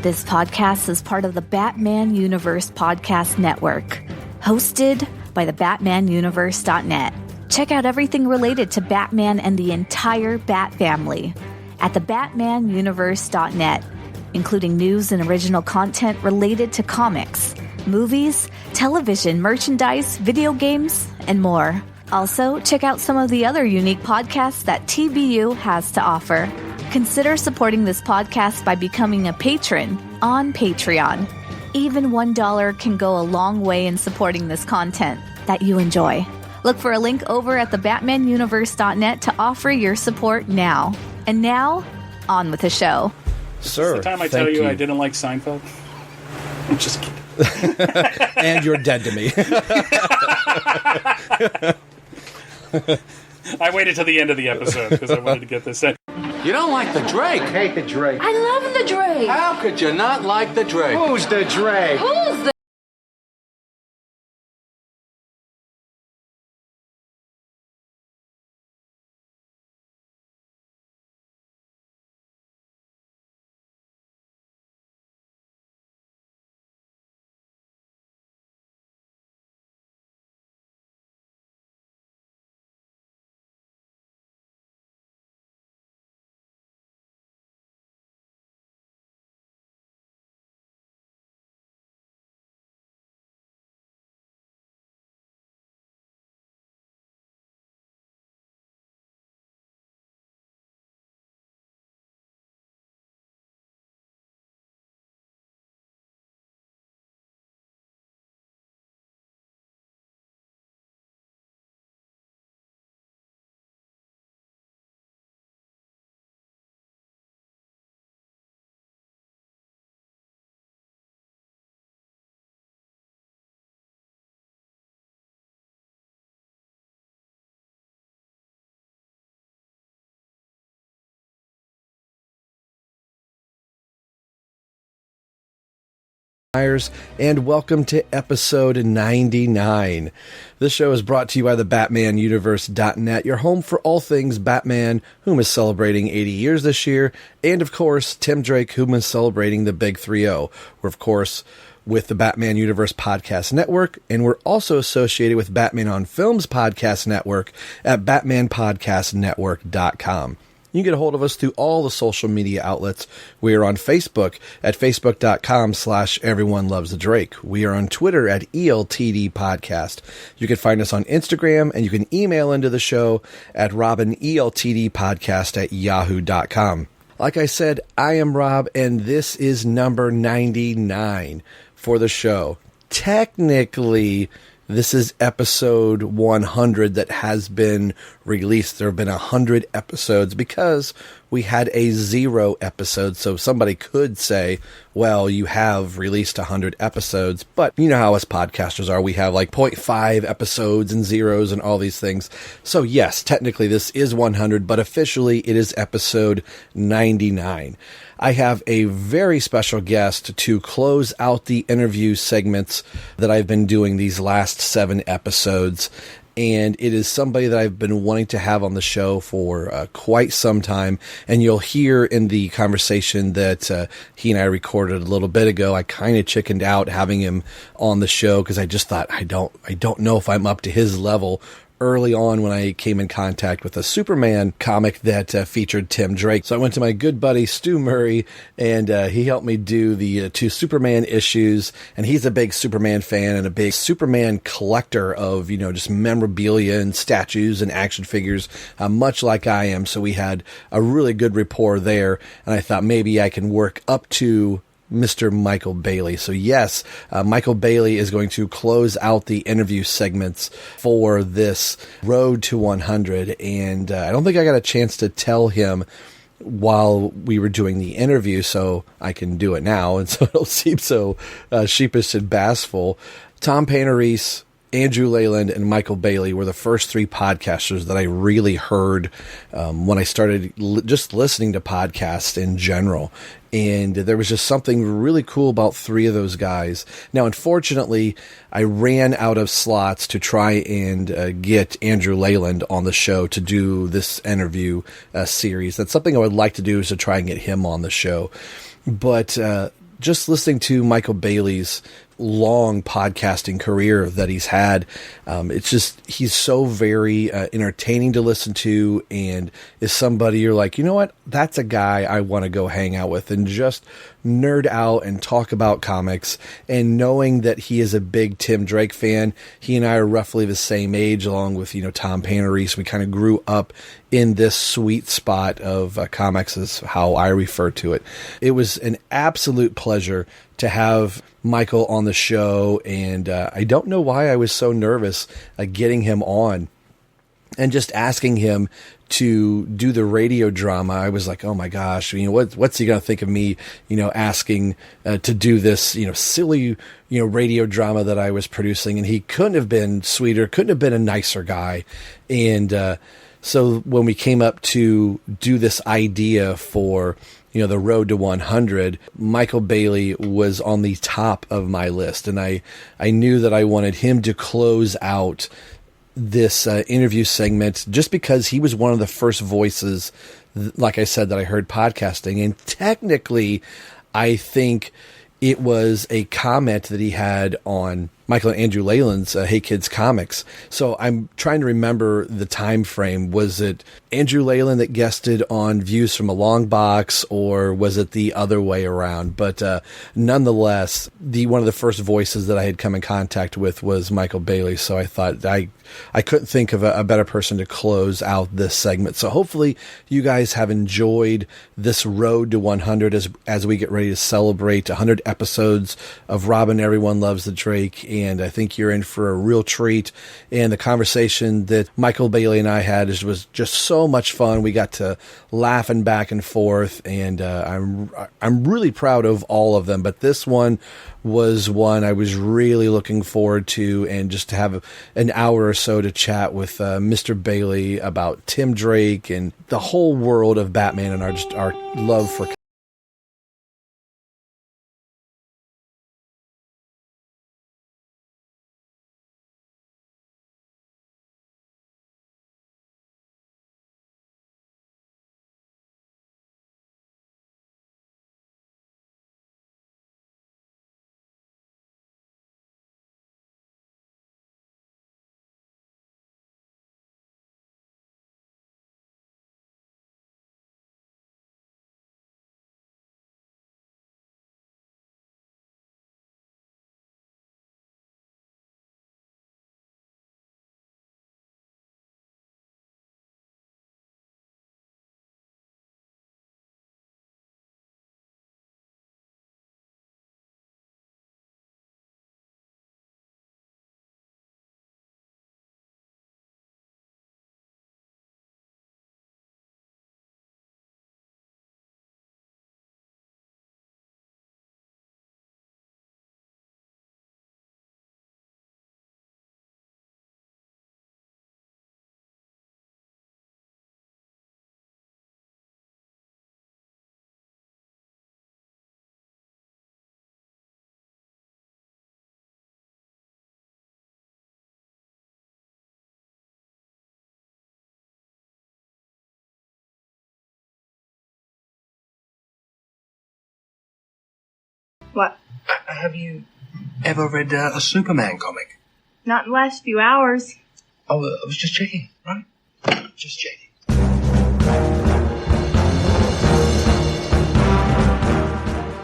This podcast is part of the Batman Universe Podcast Network, hosted by the BatmanUniverse.net. Check out everything related to Batman and the entire Bat family at the BatmanUniverse.net, including news and original content related to comics, movies, television, merchandise, video games, and more. Also, check out some of the other unique podcasts that TBU has to offer. Consider supporting this podcast by becoming a patron on Patreon. Even $1 can go a long way in supporting this content that you enjoy. Look for a link over at thebatmanuniverse.net to offer your support now. And now, on with the show. Sir, the time I tell you I didn't like Seinfeld? I'm just kidding. And you're dead to me. I waited till the end of the episode because I wanted to get this in. You don't like the Drake? I hate the Drake. I love the Drake. How could you not like the Drake? Who's the Drake? Who's the And welcome to episode 99. This show is brought to you by the BatmanUniverse.net, your home for all things Batman, whom is celebrating 80 years this year, and of course, Tim Drake, whom is celebrating the Big 3-0. We're, of course, with the Batman Universe Podcast Network, and we're also associated with Batman on Films Podcast Network at BatmanPodcastNetwork.com. You can get a hold of us through all the social media outlets. We are on Facebook at Facebook.com/EveryoneLovesTheDrake. We are on Twitter at ELTD Podcast. You can find us on Instagram, and you can email into the show at RobinELTDPodcast@Yahoo.com. Like I said, I am Rob, and this is number 99 for the show. Technically, this is episode 100 that has been released. There have been 100 episodes because we had a 0 episode. So somebody could say, well, you have released 100 episodes. But you know how us podcasters are. We have like 0.5 episodes and zeros and all these things. So yes, technically this is 100, but officially it is episode 99. I have a very special guest to close out the interview segments that I've been doing these last 7 episodes. And it is somebody that I've been wanting to have on the show for quite some time. And you'll hear in the conversation that he and I recorded a little bit ago, I kind of chickened out having him on the show because I just thought, I don't know if I'm up to his level. Early on when I came in contact with a Superman comic that featured Tim Drake. So I went to my good buddy Stu Murray, and he helped me do the 2 Superman issues, and he's a big Superman fan and a big Superman collector of, just memorabilia and statues and action figures, much like I am. So we had a really good rapport there, and I thought maybe I can work up to Mr. Michael Bailey. So yes, Michael Bailey is going to close out the interview segments for this Road to 100. And I don't think I got a chance to tell him while we were doing the interview, so I can do it now. And so it'll seem so sheepish and bashful. Tom Painter-Reese, Andrew Leyland, and Michael Bailey were the first 3 podcasters that I really heard when I started just listening to podcasts in general. And there was just something really cool about 3 of those guys. Now, unfortunately, I ran out of slots to try and get Andrew Leyland on the show to do this interview series. That's something I would like to do, is to try and get him on the show. But just listening to Michael Bailey's long podcasting career that he's had, it's just, he's so very entertaining to listen to, and is somebody you're like, you know what, that's a guy I want to go hang out with and just nerd out and talk about comics. And knowing that he is a big Tim Drake fan, he and I are roughly the same age, along with, Tom Panarese. We kind of grew up in this sweet spot of comics, is how I refer to it. It was an absolute pleasure to have Michael on the show, and I don't know why I was so nervous getting him on and just asking him to do the radio drama. I was like, oh my gosh, what's he going to think of me, asking to do this, silly, radio drama that I was producing. And he couldn't have been sweeter, couldn't have been a nicer guy. And so when we came up to do this idea for, the road to 100, Michael Bailey was on the top of my list. And I knew that I wanted him to close out this interview segment, just because he was one of the first voices, like I said, that I heard podcasting. And technically, I think it was a comment that he had on Michael and Andrew Leyland's Hey Kids Comics. So I'm trying to remember the time frame. Was it Andrew Leyland that guested on Views from a Long Box, or was it the other way around? But nonetheless, one of the first voices that I had come in contact with was Michael Bailey. So I thought I couldn't think of a better person to close out this segment. So hopefully you guys have enjoyed this road to 100 as we get ready to celebrate 100 episodes of Robin Everyone Loves the Drake. And I think you're in for a real treat. And the conversation that Michael Bailey and I had was just so much fun. We got to laughing back and forth, and I'm really proud of all of them. But this one was one I was really looking forward to, and just to have an hour or so to chat with Mr. Bailey about Tim Drake and the whole world of Batman, and our love for What? Have you ever read a Superman comic? Not in the last few hours. Oh, I was just checking, right? Just checking.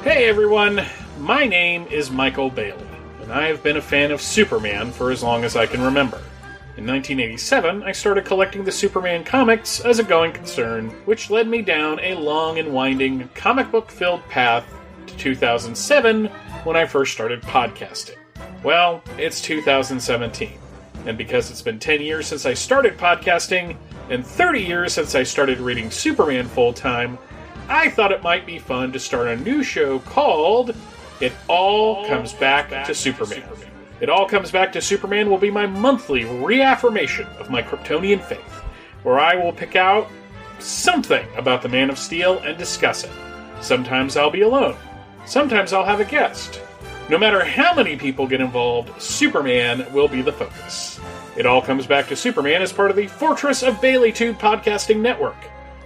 Hey everyone, my name is Michael Bailey, and I have been a fan of Superman for as long as I can remember. In 1987, I started collecting the Superman comics as a going concern, which led me down a long and winding comic book-filled path to 2007, when I first started podcasting. Well, it's 2017, and because it's been 10 years since I started podcasting, and 30 years since I started reading Superman full-time, I thought it might be fun to start a new show called It All Comes Back to Superman. It All Comes Back to Superman will be my monthly reaffirmation of my Kryptonian faith, where I will pick out something about the Man of Steel and discuss it. Sometimes I'll be alone. Sometimes I'll have a guest. No matter how many people get involved, Superman will be the focus. It All Comes Back to Superman is part of the Fortress of Baileytude podcasting network.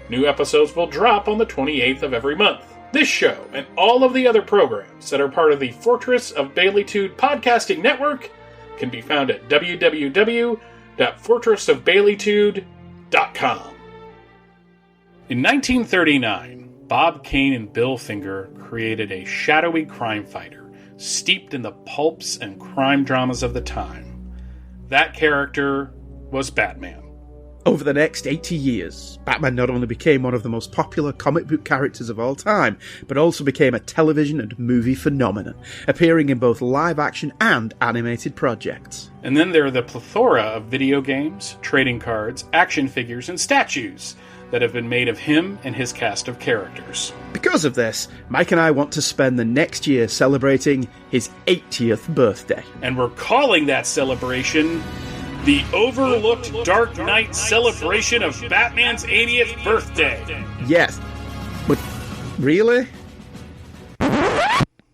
New episodes will drop on the 28th of every month. This show and all of the other programs that are part of the Fortress of Baileytude podcasting network can be found at www.fortressofbaileytude.com. In 1939, Bob Kane and Bill Finger created a shadowy crime fighter steeped in the pulps and crime dramas of the time. That character was Batman. Over the next 80 years, Batman not only became one of the most popular comic book characters of all time, but also became a television and movie phenomenon, appearing in both live-action and animated projects. And then there are the plethora of video games, trading cards, action figures, and statues that have been made of him and his cast of characters. Because of this, Mike and I want to spend the next year celebrating his 80th birthday. And we're calling that celebration the Overlooked Dark Knight celebration of Batman's 80th birthday. Yes, but really?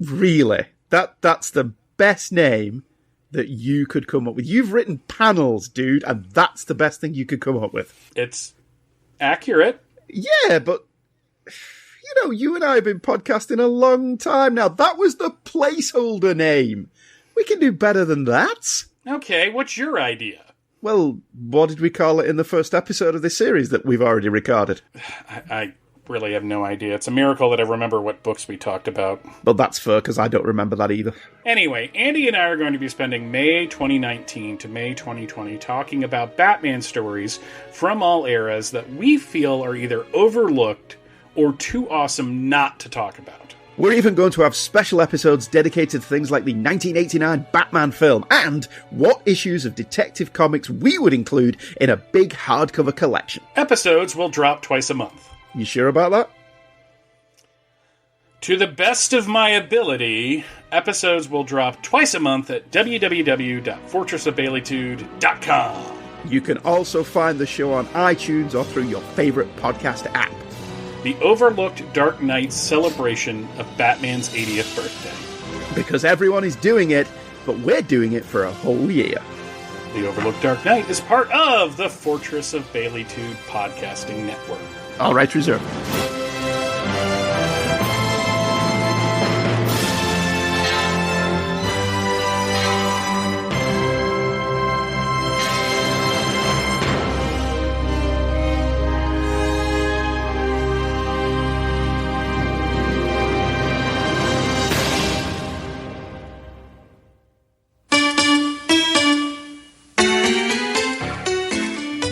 Really? That's the best name that you could come up with. You've written panels, dude, and that's the best thing you could come up with. It's accurate. Yeah, but you and I have been podcasting a long time now. That was the placeholder name. We can do better than that. Okay, what's your idea? Well, what did we call it in the first episode of this series that we've already recorded? I really have no idea. It's a miracle that I remember what books we talked about. Well, that's fair, because I don't remember that either. Anyway, Andy and I are going to be spending May 2019 to May 2020 talking about Batman stories from all eras that we feel are either overlooked or too awesome not to talk about. We're even going to have special episodes dedicated to things like the 1989 Batman film and what issues of Detective Comics we would include in a big hardcover collection. Episodes will drop twice a month. You sure about that? To the best of my ability, episodes will drop twice a month at www.fortressofbaileytude.com. You can also find the show on iTunes or through your favorite podcast app. The Overlooked Dark Knight celebration of Batman's 80th birthday. Because everyone is doing it, but we're doing it for a whole year. The Overlooked Dark Knight is part of the Fortress of Baileytude podcasting network. All rights reserved.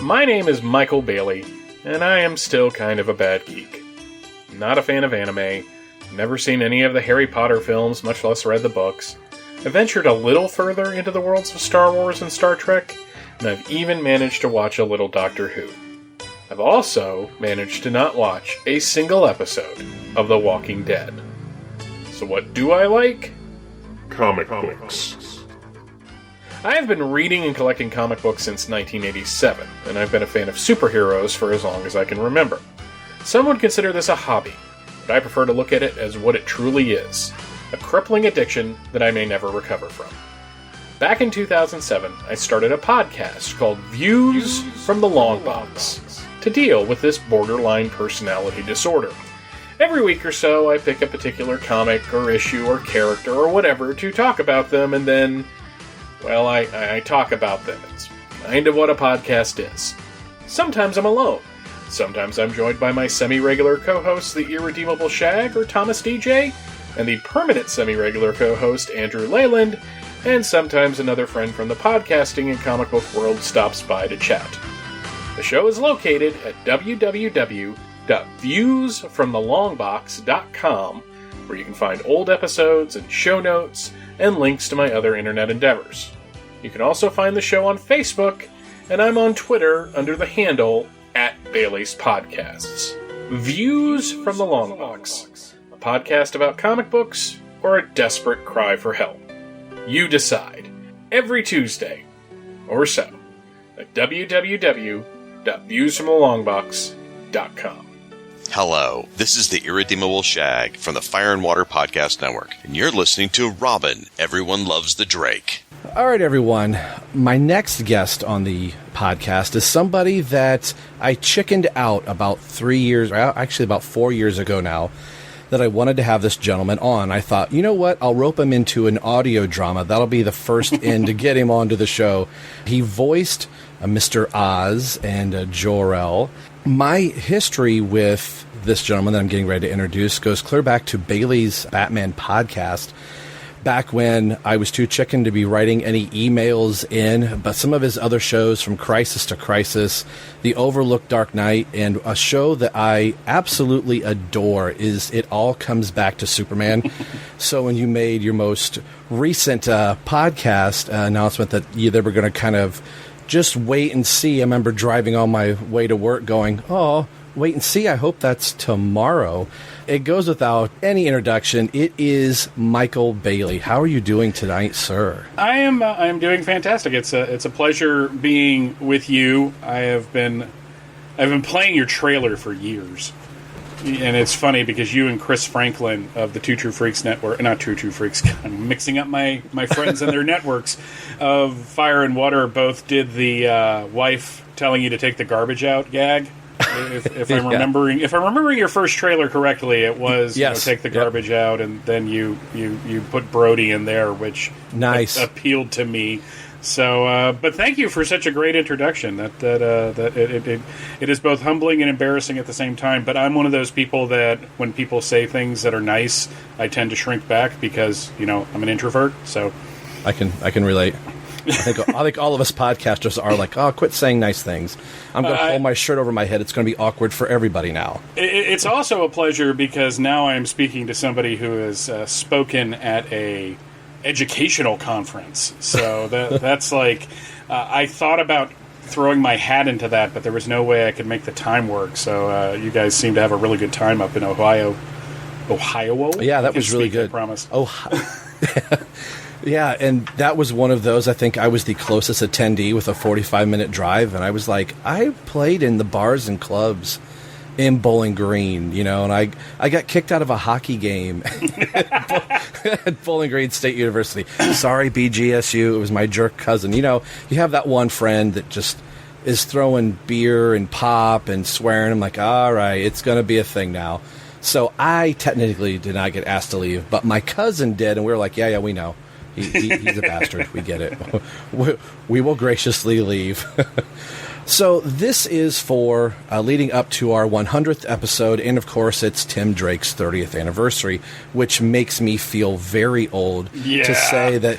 My name is Michael Bailey, and I am still kind of a bad geek. Not a fan of anime, never seen any of the Harry Potter films, much less read the books. I ventured a little further into the worlds of Star Wars and Star Trek, and I've even managed to watch a little Doctor Who. I've also managed to not watch a single episode of The Walking Dead. So what do I like? Comic books. I have been reading and collecting comic books since 1987, and I've been a fan of superheroes for as long as I can remember. Some would consider this a hobby, but I prefer to look at it as what it truly is, a crippling addiction that I may never recover from. Back in 2007, I started a podcast called Views from the Long Box to deal with this borderline personality disorder. Every week or so, I pick a particular comic or issue or character or whatever to talk about them, and then well, I talk about them. It's kind of what a podcast is. Sometimes I'm alone. Sometimes I'm joined by my semi-regular co-host, the Irredeemable Shag, or Thomas DJ, and the permanent semi-regular co-host, Andrew Leyland, and sometimes another friend from the podcasting and comic book world stops by to chat. The show is located at www.viewsfromthelongbox.com, where you can find old episodes and show notes, and links to my other internet endeavors. You can also find the show on Facebook, and I'm on Twitter under the handle @Bailey's Podcasts. Views from the Long Box, a podcast about comic books or a desperate cry for help. You decide. Every Tuesday, or so, at www.viewsfromthelongbox.com. Hello, this is the Irredeemable Shag from the Fire and Water Podcast Network, and you're listening to Robin, Everyone Loves the Drake. All right, everyone. My next guest on the podcast is somebody that I chickened out about 3 years, actually about 4 years ago now, that I wanted to have this gentleman on. I thought, you know what? I'll rope him into an audio drama. That'll be the first in to get him onto the show. He voiced Mr. Oz and Jor-El. My history with this gentleman that I'm getting ready to introduce goes clear back to Bailey's Batman podcast. Back when I was too chicken to be writing any emails in, but some of his other shows, from Crisis to Crisis, The Overlooked Dark Knight, and a show that I absolutely adore is It All Comes Back to Superman. So when you made your most recent podcast announcement that they were going to kind of just wait and see, I remember driving on my way to work going, oh, wait and see, I hope that's tomorrow. It goes without any introduction. It is Michael Bailey. How are you doing tonight, sir? I am doing fantastic. It's a pleasure being with you. I've been playing your trailer for years. And it's funny because you and Chris Franklin of the Two True Freaks Network, not Two True Freaks, I'm mixing up my friends and their networks of Fire and Water, both did the wife telling you to take the garbage out gag. If I'm remembering, if I'm remembering your first trailer correctly, it was take the garbage out, and then you put Brody in there, which appealed to me. So, but thank you for such a great introduction. That it is both humbling and embarrassing at the same time. But I'm one of those people that when people say things that are nice, I tend to shrink back because I'm an introvert. So I can relate. I think all of us podcasters are like, oh, quit saying nice things. I'm going to pull my shirt over my head. It's going to be awkward for everybody now. It's also a pleasure because now I am speaking to somebody who has spoken at a educational conference. So that's like, I thought about throwing my hat into that, but there was no way I could make the time work. So you guys seem to have a really good time up in Ohio. Yeah, that was really good. I promise. Yeah, and that was one of those. I think I was the closest attendee with a 45-minute drive, and I was like, I played in the bars and clubs in Bowling Green, and I got kicked out of a hockey game at Bowling Green State University. Sorry, BGSU, it was my jerk cousin. You have that one friend that just is throwing beer and pop and swearing. I'm like, all right, it's going to be a thing now. So I technically did not get asked to leave, but my cousin did, and we were like, yeah, we know. He's a bastard. We get it. We will graciously leave. So this is for leading up to our 100th episode, and of course it's Tim Drake's 30th anniversary, which makes me feel very old to say that.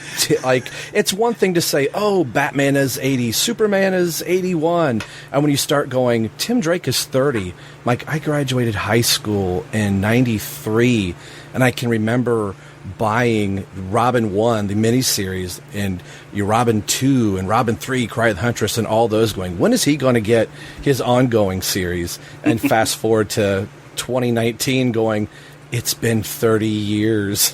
It's one thing to say, oh, Batman is 80, Superman is 81, and when you start going, Tim Drake is 30. Like, I graduated high school in 93, and I can remember buying Robin 1, the miniseries, and your Robin 2 and Robin 3, Cry of the Huntress, and all those going, when is he going to get his ongoing series? And fast forward to 2019 going, it's been 30 years.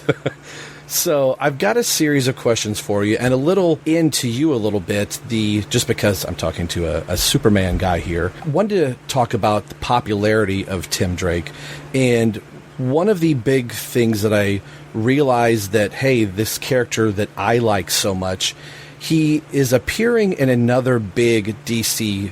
So I've got a series of questions for you and a little into you a little bit, just because I'm talking to a Superman guy here. I wanted to talk about the popularity of Tim Drake, and one of the big things that I realized that, hey, this character that I like so much, he is appearing in another big DC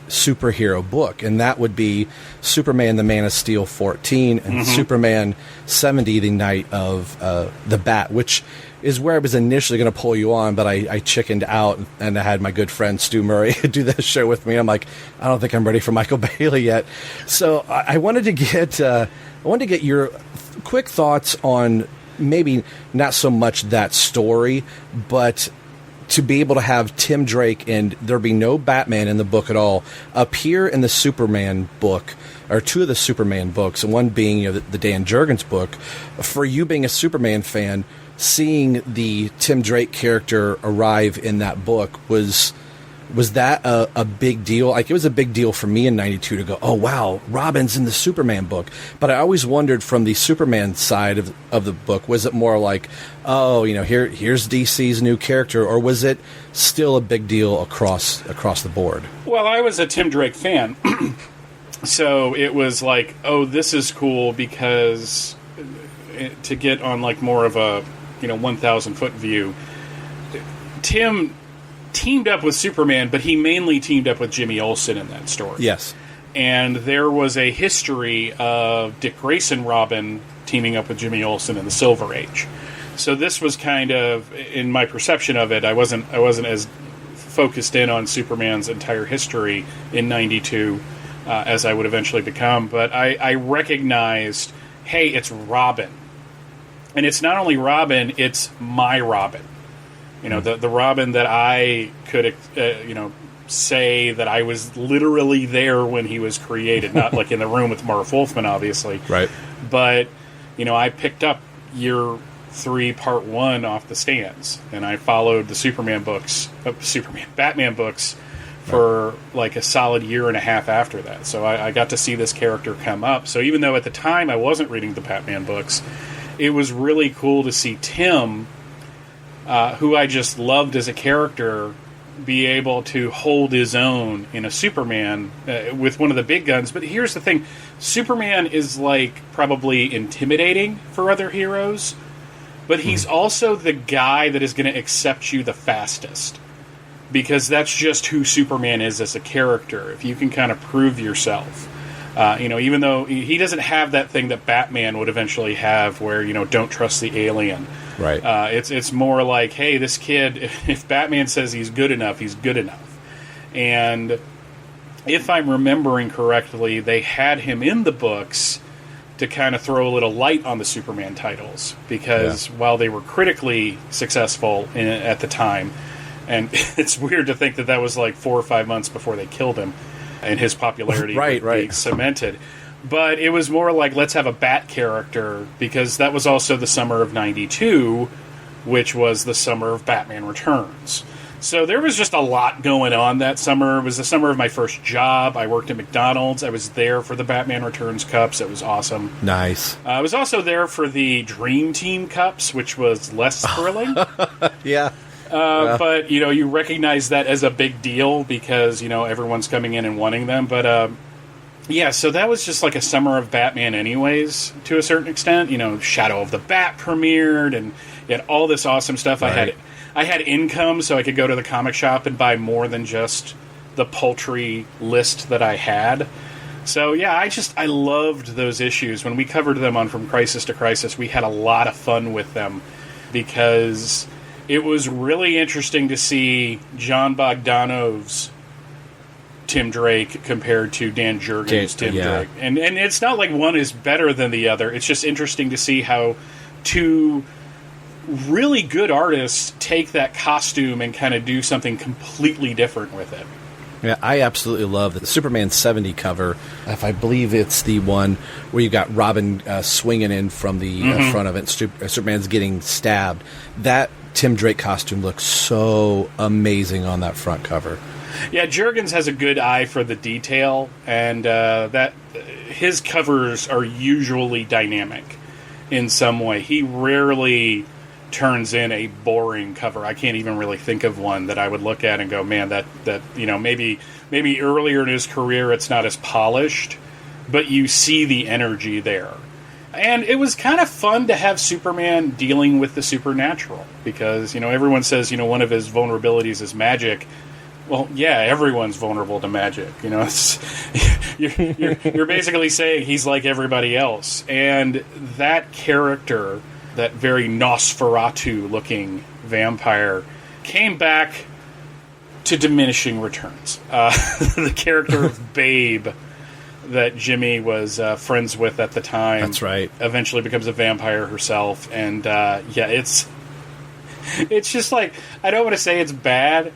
superhero book, and that would be Superman the Man of Steel 14 and Superman 70, the Night of the Bat, which is where I was initially going to pull you on, but I chickened out, and I had my good friend Stu Murray do this show with me. I'm like, I don't think I'm ready for Michael Bailey yet. So I wanted to get your quick thoughts on maybe not so much that story, but to be able to have Tim Drake and there be no Batman in the book at all appear in the Superman book, or two of the Superman books, and one being the Dan Jurgens book. For you being a Superman fan, seeing the Tim Drake character arrive in that book, was that a big deal? Like, it was a big deal for me in 92 to go, oh, wow, Robin's in the Superman book. But I always wondered from the Superman side of the book, was it more like, oh, here's DC's new character, or was it still a big deal across the board? Well, I was a Tim Drake fan. So it was like, oh, this is cool, because to get on like more of a 1,000-foot view, Tim teamed up with Superman, but he mainly teamed up with Jimmy Olsen in that story. Yes. and there was a history of Dick Grayson Robin teaming up with Jimmy Olsen in the Silver Age. So this was kind of, in my perception of it, I wasn't as focused in on Superman's entire history in '92 as I would eventually become, but I recognized, hey, it's Robin. And it's not only Robin, it's my Robin. You know, the Robin that I could, say that I was literally there when he was created. Not like in the room with Marv Wolfman, obviously. Right. But, I picked up year 3, part 1 off the stands. And I followed the Batman books for like a solid year and a half after that. So I got to see this character come up. So even though at the time I wasn't reading the Batman books, it was really cool to see Tim, who I just loved as a character, be able to hold his own in a Superman with one of the big guns. But here's the thing. Superman is like probably intimidating for other heroes, but he's also the guy that is going to accept you the fastest. Because that's just who Superman is as a character. If you can kind of prove yourself. Even though he doesn't have that thing that Batman would eventually have where, don't trust the alien. Right. It's more like, hey, this kid, if Batman says he's good enough, he's good enough. And if I'm remembering correctly, they had him in the books to kind of throw a little light on the Superman titles. Because while they were critically successful at the time, and it's weird to think that was like 4 or 5 months before they killed him, and his popularity being cemented. But it was more like, let's have a Bat character, because that was also the summer of '92, which was the summer of Batman Returns. So there was just a lot going on that summer. It was the summer of my first job. I worked at McDonald's. I was there for the Batman Returns Cups. It was awesome. Nice. I was also there for the Dream Team Cups, which was less thrilling. Yeah. But, you recognize that as a big deal because, everyone's coming in and wanting them. But, so that was just like a summer of Batman anyways, to a certain extent. Shadow of the Bat premiered, and you had all this awesome stuff. Right. I had income, so I could go to the comic shop and buy more than just the paltry list that I had. So, I loved those issues. When we covered them on From Crisis to Crisis, we had a lot of fun with them because it was really interesting to see John Bogdanov's Tim Drake compared to Dan Jurgens' Tim Drake. And it's not like one is better than the other. It's just interesting to see how two really good artists take that costume and kind of do something completely different with it. Yeah, I absolutely love the Superman 70 cover. If I believe it's the one where you got Robin swinging in from the front of it, Superman's getting stabbed. That Tim Drake costume looks so amazing on that front cover. Yeah, Jurgens has a good eye for the detail, and that his covers are usually dynamic in some way. He rarely turns in a boring cover. I can't even really think of one that I would look at and go, man, that maybe earlier in his career it's not as polished, but you see the energy there. And it was kind of fun to have Superman dealing with the supernatural because, everyone says, one of his vulnerabilities is magic. Well, yeah, everyone's vulnerable to magic. You're basically saying he's like everybody else. And that character, that very Nosferatu-looking vampire, came back to diminishing returns. The character of Babe that Jimmy was friends with at the time. That's right. Eventually becomes a vampire herself. And, it's just like, I don't want to say it's bad,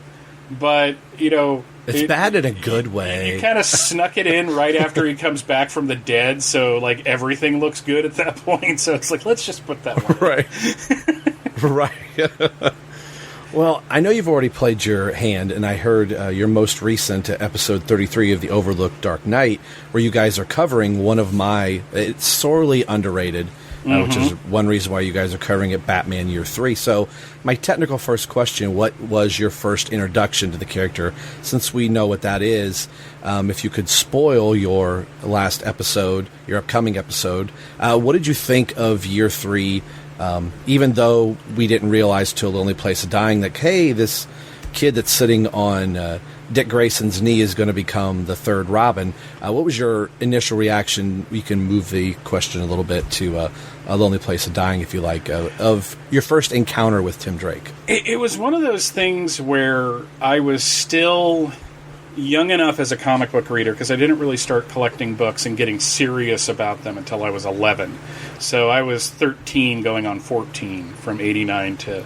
but, it's bad in a good way. You kind of snuck it in right after he comes back from the dead, so, like, everything looks good at that point. So it's like, let's just put that one. Right. Right. Well, I know you've already played your hand, and I heard your most recent episode 33 of the Overlooked Dark Knight, where you guys are covering one of it's sorely underrated, which is one reason why you guys are covering it, Batman Year 3. So my technical first question, what was your first introduction to the character? Since we know what that is, if you could spoil your last episode, your upcoming episode, what did you think of Year 3? Even though we didn't realize till The Only Place of Dying that, hey, this kid that's sitting on Dick Grayson's knee is going to become the third Robin. What was your initial reaction? We can move the question a little bit to A Lonely Place of Dying, if you like, of your first encounter with Tim Drake. It was one of those things where I was still young enough as a comic book reader, because I didn't really start collecting books and getting serious about them until I was 11. So I was 13 going on 14 from 89 to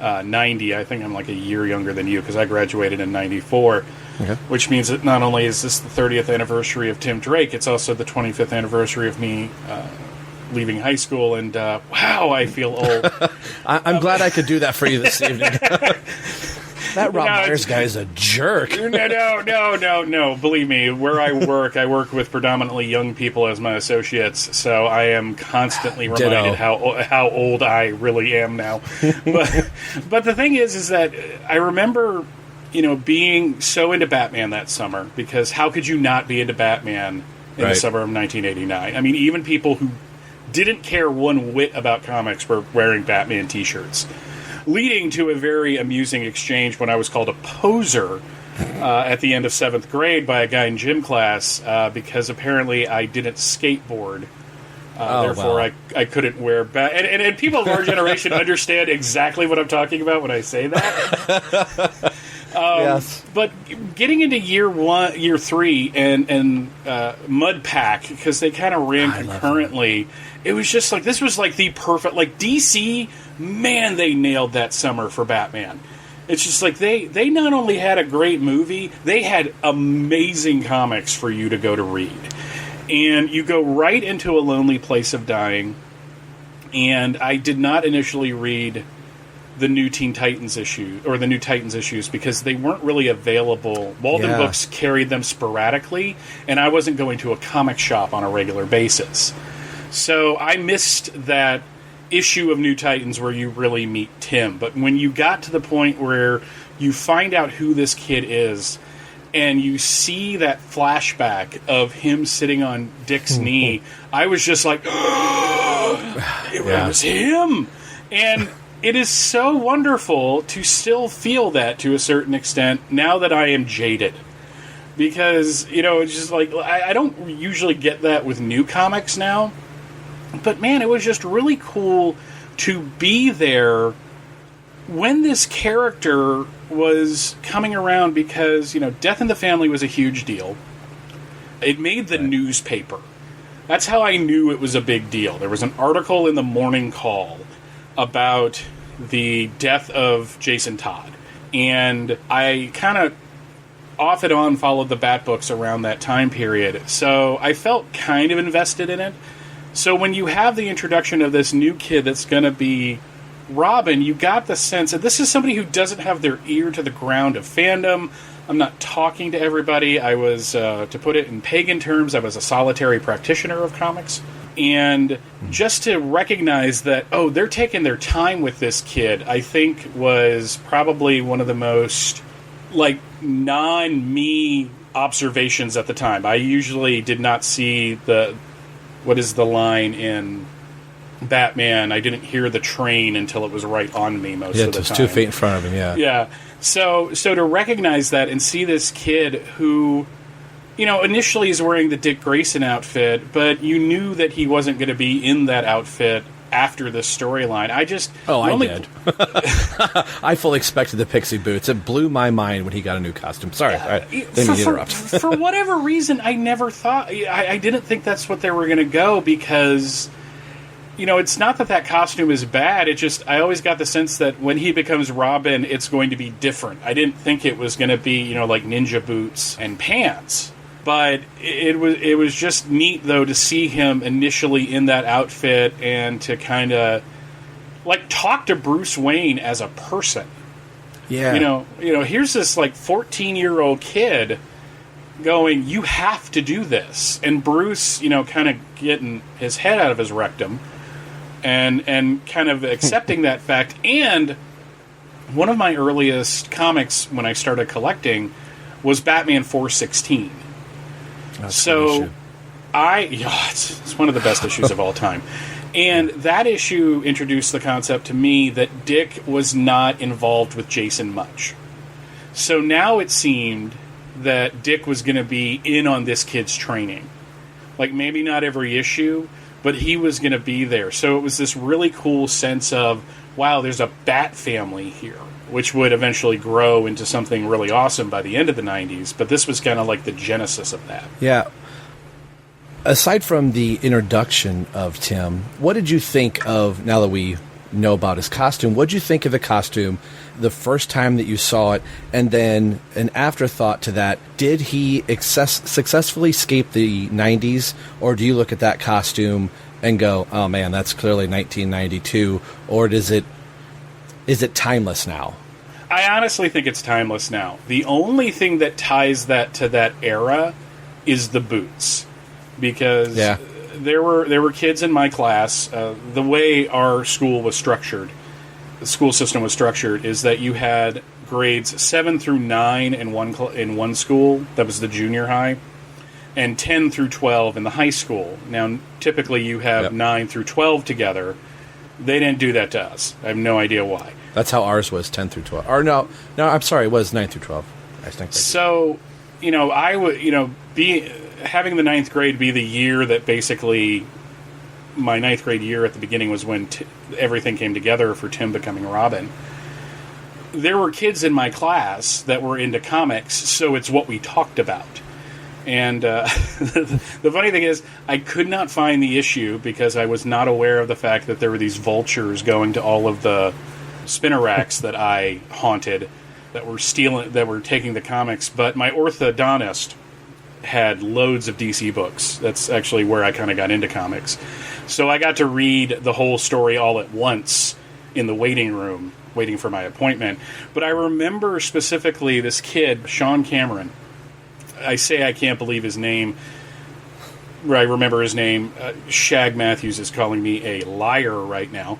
90. I think I'm like a year younger than you, because I graduated in 94. Okay. Which means that not only is this the 30th anniversary of Tim Drake, it's also the 25th anniversary of me leaving high school, and wow, I feel old. I'm glad I could do that for you this evening. That Rob Myers guy is a jerk. No. Believe me, where I work with predominantly young people as my associates, so I am constantly reminded how old I really am now. But the thing is that I remember, being so into Batman that summer, because how could you not be into Batman in the summer of 1989? I mean, even people who didn't care one whit about comics were wearing Batman t-shirts, leading to a very amusing exchange when I was called a poser at the end of 7th grade by a guy in gym class, because apparently I didn't skateboard. Therefore, I couldn't wear and people of our generation understand exactly what I'm talking about when I say that. Yes. But getting into year 3, and Mud Pack, because they kind of ran concurrently, it was just like, this was like the perfect, like DC, man, they nailed that summer for Batman. It's just like they not only had a great movie, they had amazing comics for you to go to read. And you go right into A Lonely Place of Dying, and I did not initially read the new Teen Titans issue, or the new Titans issues, because they weren't really available. Walden Books carried them sporadically, and I wasn't going to a comic shop on a regular basis. So I missed that issue of New Titans where you really meet Tim. But when you got to the point where you find out who this kid is, and you see that flashback of him sitting on Dick's knee, I was just like, it was him! And it is so wonderful to still feel that to a certain extent now that I am jaded. Because, it's just like, I don't usually get that with new comics now. But man, it was just really cool to be there when this character was coming around, because, Death in the Family was a huge deal. It made the newspaper. That's how I knew it was a big deal. There was an article in the Morning Call about the death of Jason Todd. And I kind of off and on followed the Bat books around that time period. So I felt kind of invested in it. So when you have the introduction of this new kid that's going to be Robin, you got the sense that this is somebody who doesn't have their ear to the ground of fandom. I'm not talking to everybody. I was, to put it in pagan terms, I was a solitary practitioner of comics. And just to recognize that, they're taking their time with this kid, I think was probably one of the most, non-me observations at the time. I usually did not see what is the line in Batman? I didn't hear the train until it was right on me most of the time. Yeah, it was 2 feet in front of him, yeah. Yeah. So to recognize that and see this kid who, initially is wearing the Dick Grayson outfit, but you knew that he wasn't going to be in that outfit after the storyline. I did. I fully expected the pixie boots. It blew my mind when he got a new costume. Sorry, didn't mean to interrupt. For whatever reason, I never thought... I didn't think that's what they were going to go, because... it's not that costume is bad. It just, I always got the sense that when he becomes Robin, it's going to be different. I didn't think it was going to be, like ninja boots and pants. But it was just neat, though, to see him initially in that outfit and to kind of, talk to Bruce Wayne as a person. Yeah. Here's this, 14-year-old kid going, you have to do this. And Bruce, kind of getting his head out of his rectum. And kind of accepting that fact. And one of my earliest comics when I started collecting was Batman 416. So it's one of the best issues of all time. And that issue introduced the concept to me that Dick was not involved with Jason much. So now it seemed that Dick was going to be in on this kid's training. Like, maybe not every issue, but he was going to be there. So it was this really cool sense of, wow, there's a Bat family here, which would eventually grow into something really awesome by the end of the 90s. But this was kind of like the genesis of that. Yeah. Aside from the introduction of Tim, what did you think of, now that we know about his costume, what did you think of the costume the first time that you saw it? And then an afterthought to that, did he successfully escape the 90s? Or do you look at that costume and go, oh man, that's clearly 1992? Or is it timeless now? I honestly think it's timeless now. The only thing that ties that to that era is the boots. Because there were kids in my class. The way our school was structured, the school system was structured, is that you had grades 7 through 9 in one school. That was the junior high, and 10 through 12 in the high school. Now, typically you have 9 through 12 together. They didn't do that to us. I have no idea why. That's how ours was, 10 through 12. Or no, I'm sorry, it was 9 through 12. I think. So, I would, having the 9th grade be the year that basically my 9th grade year at the beginning was when everything came together for Tim becoming Robin. There were kids in my class that were into comics, so it's what we talked about. And the funny thing is, I could not find the issue because I was not aware of the fact that there were these vultures going to all of the spinner racks that I haunted that were taking the comics. But my orthodontist had loads of DC books. That's actually where I kind of got into comics. So I got to read the whole story all at once in the waiting room, waiting for my appointment. But I remember specifically this kid, Sean Cameron. I say I can't believe his name. I remember his name. Shag Matthews is calling me a liar right now.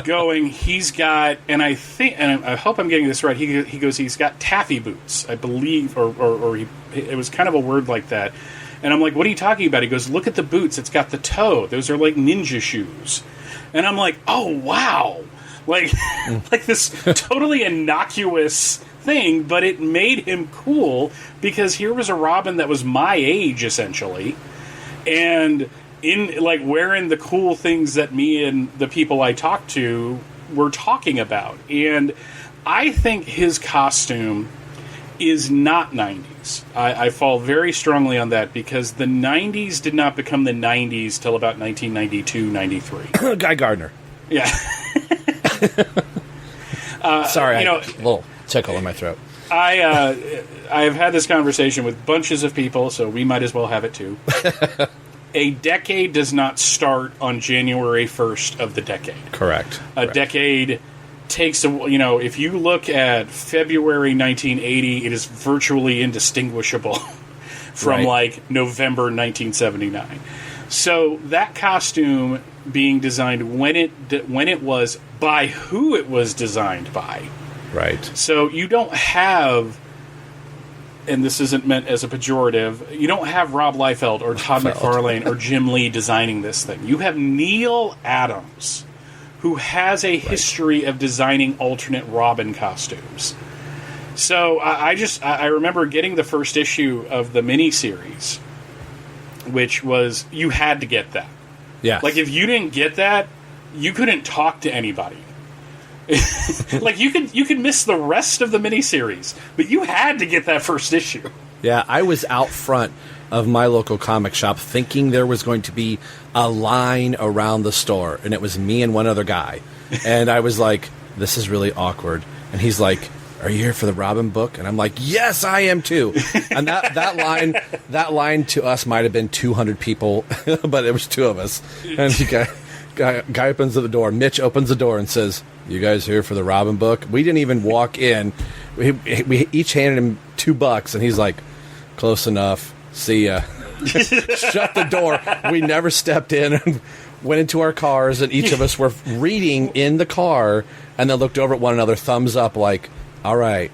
He's got, and I think, and I hope I'm getting this right, he goes, he's got taffy boots, I believe, or it was kind of a word like that. And I'm like, what are you talking about? He goes, look at the boots. It's got the toe. Those are like ninja shoes. And I'm like, oh, wow. Like this totally innocuous thing, but it made him cool because here was a Robin that was my age, essentially. And in like wearing the cool things that me and the people I talked to were talking about. And I think his costume is not 90s. I fall very strongly on that because the 90s did not become the 90s till about 1992, 93. Guy Gardner. Yeah. Sorry, a little tickle in my throat. I've had this conversation with bunches of people, so we might as well have it too. A decade does not start on January 1st of the decade. Correct. A decade takes if you look at February 1980, it is virtually indistinguishable from like November 1979. So that costume being designed when it was by who it was designed by. Right. So you don't have, and this isn't meant as a pejorative, you don't have Rob Liefeld or Todd McFarlane or Jim Lee designing this thing. You have Neil Adams, who has a history of designing alternate Robin costumes. So I remember getting the first issue of the miniseries, which was, you had to get that. Yeah. Like, if you didn't get that, you couldn't talk to anybody. Like, you could miss the rest of the miniseries, but you had to get that first issue. Yeah, I was out front of my local comic shop thinking there was going to be a line around the store, and it was me and one other guy. And I was like, this is really awkward. And he's like, are you here for the Robin book? And I'm like, yes, I am too. And that line to us might have been 200 people, but it was two of us. And the guy opens the door. Mitch opens the door and says, you guys here for the Robin book? We didn't even walk in. We each handed him $2, and he's like, close enough. See ya. Shut the door. We never stepped in and went into our cars, and each of us were reading in the car, and then looked over at one another, thumbs up, like, all right,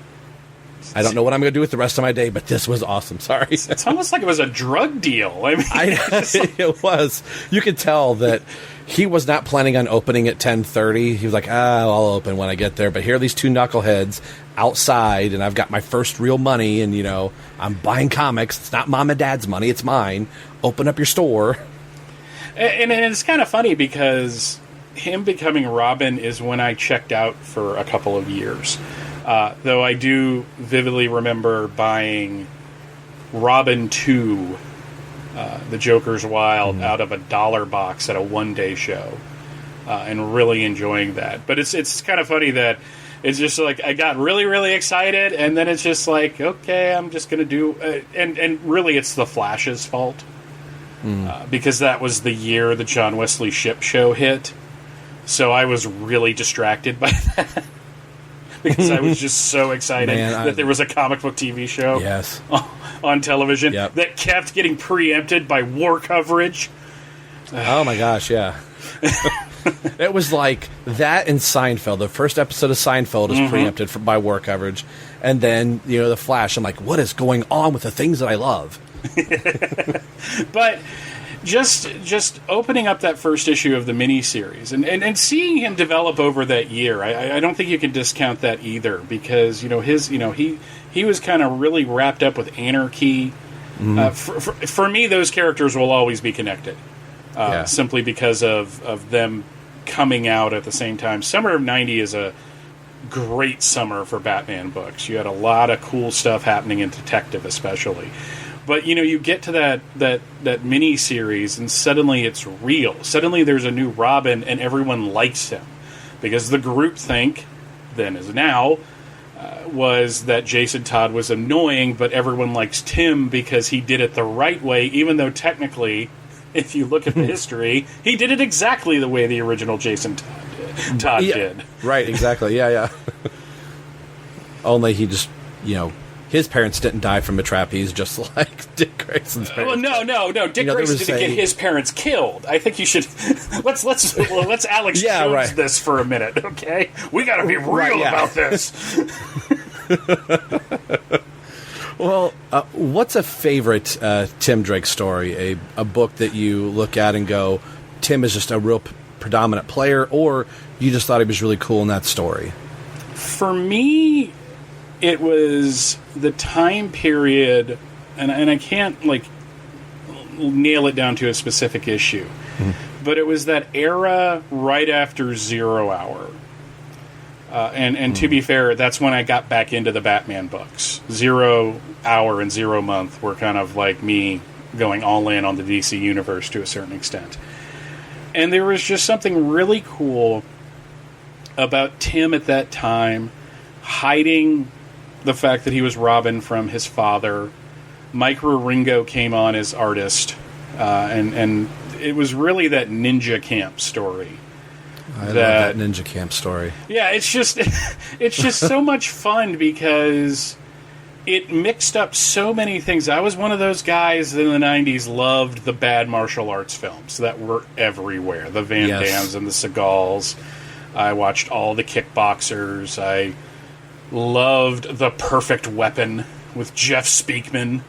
I don't know what I'm going to do with the rest of my day, but this was awesome. Sorry. It's almost like it was a drug deal. I mean, it was. You could tell that he was not planning on opening at 10:30. He was like, I'll open when I get there. But here are these two knuckleheads outside, and I've got my first real money, and, I'm buying comics. It's not mom and dad's money. It's mine. Open up your store. And it's kind of funny because him becoming Robin is when I checked out for a couple of years. Though I do vividly remember buying Robin 2, The Joker's Wild, out of a $1 box at a one-day show, and really enjoying that. But it's kind of funny that it's just like I got really, really excited, and then it's just like, okay, I'm just going to do... and really it's the Flash's fault, because that was the year the John Wesley Shipp show hit. So I was really distracted by that. Because I was just so excited that there was a comic book TV show on television that kept getting preempted by war coverage. Oh my gosh, yeah. It was like that in Seinfeld. The first episode of Seinfeld is preempted by war coverage. And then, The Flash. I'm like, what is going on with the things that I love? But... Just opening up that first issue of the miniseries and seeing him develop over that year, I don't think you can discount that either, because he was kind of really wrapped up with Anarchy. For me, those characters will always be connected, simply because of them coming out at the same time. Summer of '90 is a great summer for Batman books. You had a lot of cool stuff happening in Detective, especially. But, you get to that mini-series, and suddenly it's real. Suddenly there's a new Robin, and everyone likes him. Because the groupthink, then as now, was that Jason Todd was annoying, but everyone likes Tim because he did it the right way, even though technically, if you look at the history, he did it exactly the way the original Jason Todd did. Right, exactly. Yeah. Only he just, his parents didn't die from a trapeze, just like Dick Grayson's parents. Well, no. Dick Grayson didn't get his parents killed. I think you should let's Alex Jones this for a minute, okay? We got to be real about this. Well, what's a favorite Tim Drake story? A book that you look at and go, Tim is just a real predominant player, or you just thought he was really cool in that story? For me, it was the time period, and I can't, nail it down to a specific issue, but it was that era right after 0 Hour. And to be fair, that's when I got back into the Batman books. 0 Hour and 0 Month were kind of like me going all in on the DC universe to a certain extent. And there was just something really cool about Tim at that time, hiding the fact that he was Robin from his father. Mike Wieringo came on as artist, and it was really that ninja camp story. I love that ninja camp story. Yeah, it's just so much fun because it mixed up so many things. I was one of those guys in the 90s loved the bad martial arts films that were everywhere. The Van Dammes and the Seagals. I watched all the Kickboxers. I loved The Perfect Weapon with Jeff Speakman.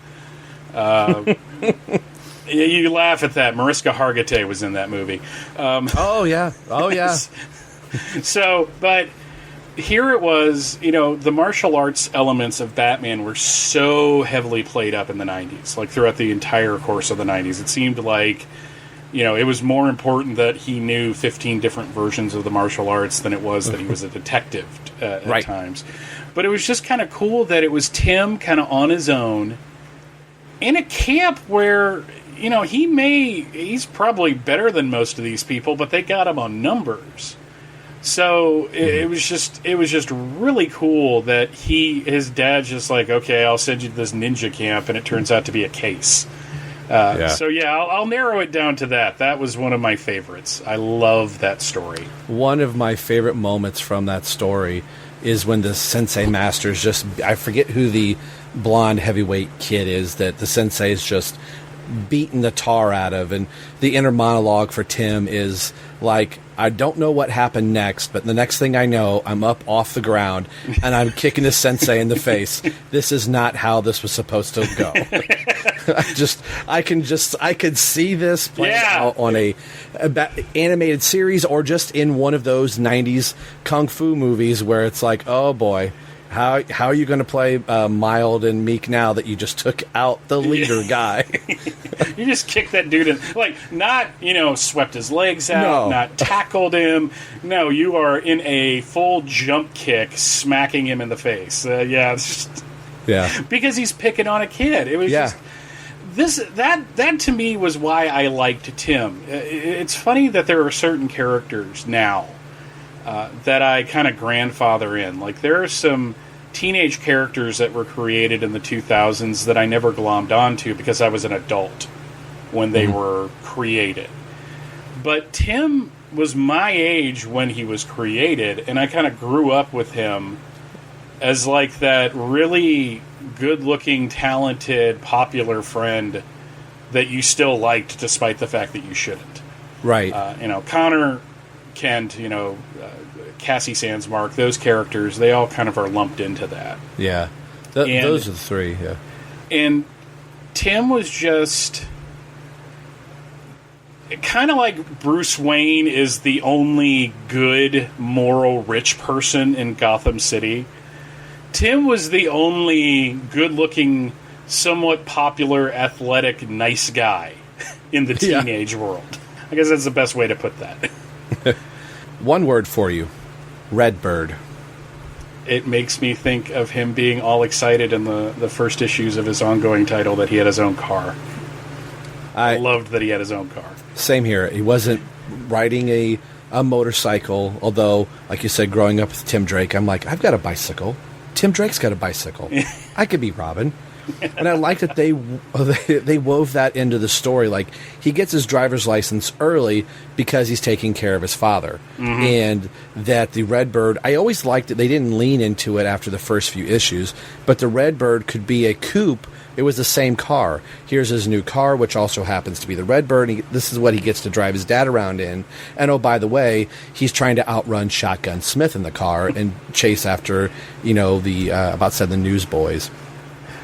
You laugh at that. Mariska Hargitay was in that movie. Oh, yeah. So, but here it was, the martial arts elements of Batman were so heavily played up in the 90s, like throughout the entire course of the 90s. It seemed like, it was more important that he knew 15 different versions of the martial arts than it was that he was a detective at times. But it was just kind of cool that it was Tim kind of on his own in a camp where, he's probably better than most of these people, but they got him on numbers. So it was just really cool that his dad's just like, okay, I'll send you to this ninja camp, and it turns out to be a case. So I'll narrow it down to that. That was one of my favorites. I love that story. One of my favorite moments from that story is when the Sensei Masters I forget who the blonde heavyweight kid is, that the Sensei is just beaten the tar out of. And the inner monologue for Tim is like, I don't know what happened next, but the next thing I know, I'm up off the ground and I'm kicking the sensei in the face. This is not how this was supposed to go. I could see this playing out on a animated series or just in one of those 90s kung fu movies where it's like, oh boy, how are you going to play mild and meek now that you just took out the leader guy? You just kicked that dude in, like, not, swept his legs out, not tackled him. No, you are in a full jump kick, smacking him in the face. It's just because he's picking on a kid. It was just that to me was why I liked Tim. It's funny that there are certain characters now that I kind of grandfather in. Like, there are some teenage characters that were created in the 2000s that I never glommed onto because I was an adult when they were created. But Tim was my age when he was created, and I kind of grew up with him as like that really good-looking, talented, popular friend that you still liked despite the fact that you shouldn't. Right. Connor, Kent, Cassie Sandsmark, those characters, they all kind of are lumped into that. Yeah. Those are the three, yeah. And Tim was just kind of like Bruce Wayne is the only good, moral, rich person in Gotham City. Tim was the only good-looking, somewhat popular, athletic, nice guy in the teenage world. I guess that's the best way to put that. One word for you. Redbird. It makes me think of him being all excited in the first issues of his ongoing title that he had his own car. I loved that he had his own car. Same here. He wasn't riding a motorcycle, although, like you said, growing up with Tim Drake, I'm like, I've got a bicycle. Tim Drake's got a bicycle. I could be Robin. And I like that they wove that into the story. Like, he gets his driver's license early because he's taking care of his father. Mm-hmm. And that the Redbird, I always liked it. They didn't lean into it after the first few issues, but the Redbird could be a coupe. It was the same car. Here's his new car, which also happens to be the Redbird. This is what he gets to drive his dad around in. And oh, by the way, he's trying to outrun Shotgun Smith in the car and chase after, the newsboys.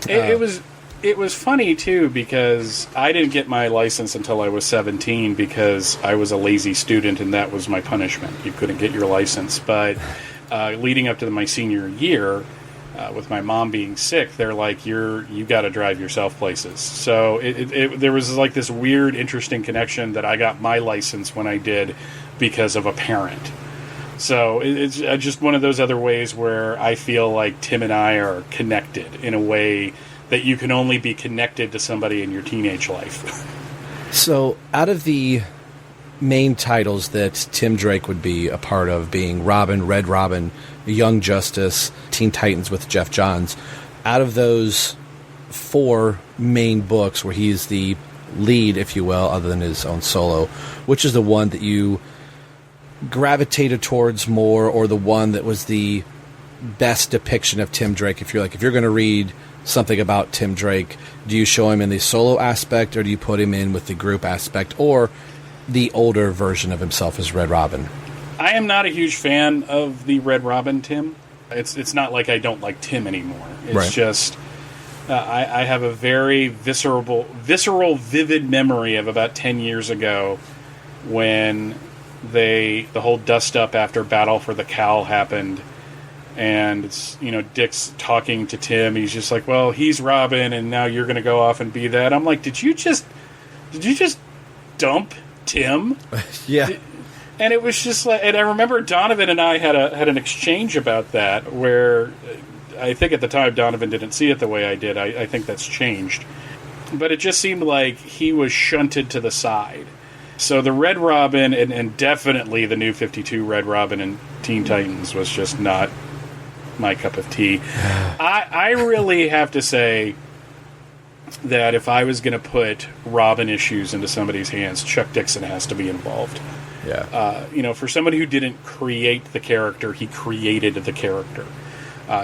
It was funny too because I didn't get my license until I was 17 because I was a lazy student and that was my punishment. You couldn't get your license, but leading up to my senior year, with my mom being sick, they're like, you got to drive yourself places. So there was like this weird, interesting connection that I got my license when I did because of a parent. So it's just one of those other ways where I feel like Tim and I are connected in a way that you can only be connected to somebody in your teenage life. So out of the main titles that Tim Drake would be a part of, being Robin, Red Robin, Young Justice, Teen Titans with Jeff Johns, out of those 4 main books where he's the lead, if you will, other than his own solo, which is the one that you gravitated towards more, or the one that was the best depiction of Tim Drake? If you're going to read something about Tim Drake, do you show him in the solo aspect, or do you put him in with the group aspect, or the older version of himself as Red Robin? I am not a huge fan of the Red Robin Tim. It's not like I don't like Tim anymore. It's just I have a very visceral, vivid memory of about 10 years ago when the whole dust up after Battle for the Cowl happened, and it's Dick's talking to Tim. He's just like, well, he's Robin, and now you're going to go off and be that. I'm like, did you just dump Tim? Yeah. And it was just like, and I remember Donovan and I had an exchange about that, where I think at the time Donovan didn't see it the way I did. I think that's changed. But it just seemed like he was shunted to the side. So the Red Robin, and definitely the New 52 Red Robin and Teen Titans, was just not my cup of tea. I really have to say that if I was going to put Robin issues into somebody's hands, Chuck Dixon has to be involved. Yeah. For somebody who didn't create the character, he created the character.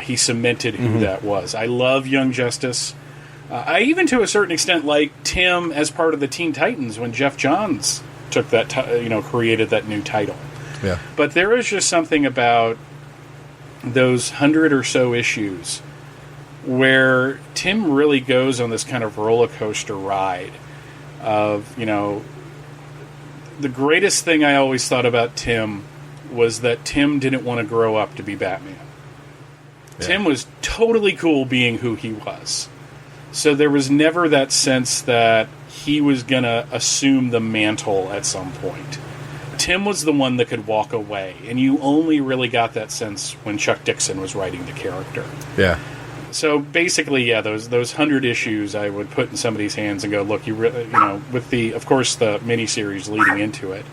He cemented who that was. I love Young Justice. I even, to a certain extent, like Tim as part of the Teen Titans when Jeff Johns took that, created that new title. Yeah. But there is just something about those 100 or so issues where Tim really goes on this kind of roller coaster ride of, the greatest thing I always thought about Tim was that Tim didn't want to grow up to be Batman. Yeah. Tim was totally cool being who he was. So there was never that sense that he was going to assume the mantle at some point. Tim was the one that could walk away, and you only really got that sense when Chuck Dixon was writing the character. Yeah. So basically, yeah, those 100 issues I would put in somebody's hands and go, look, with of course, the miniseries leading into it,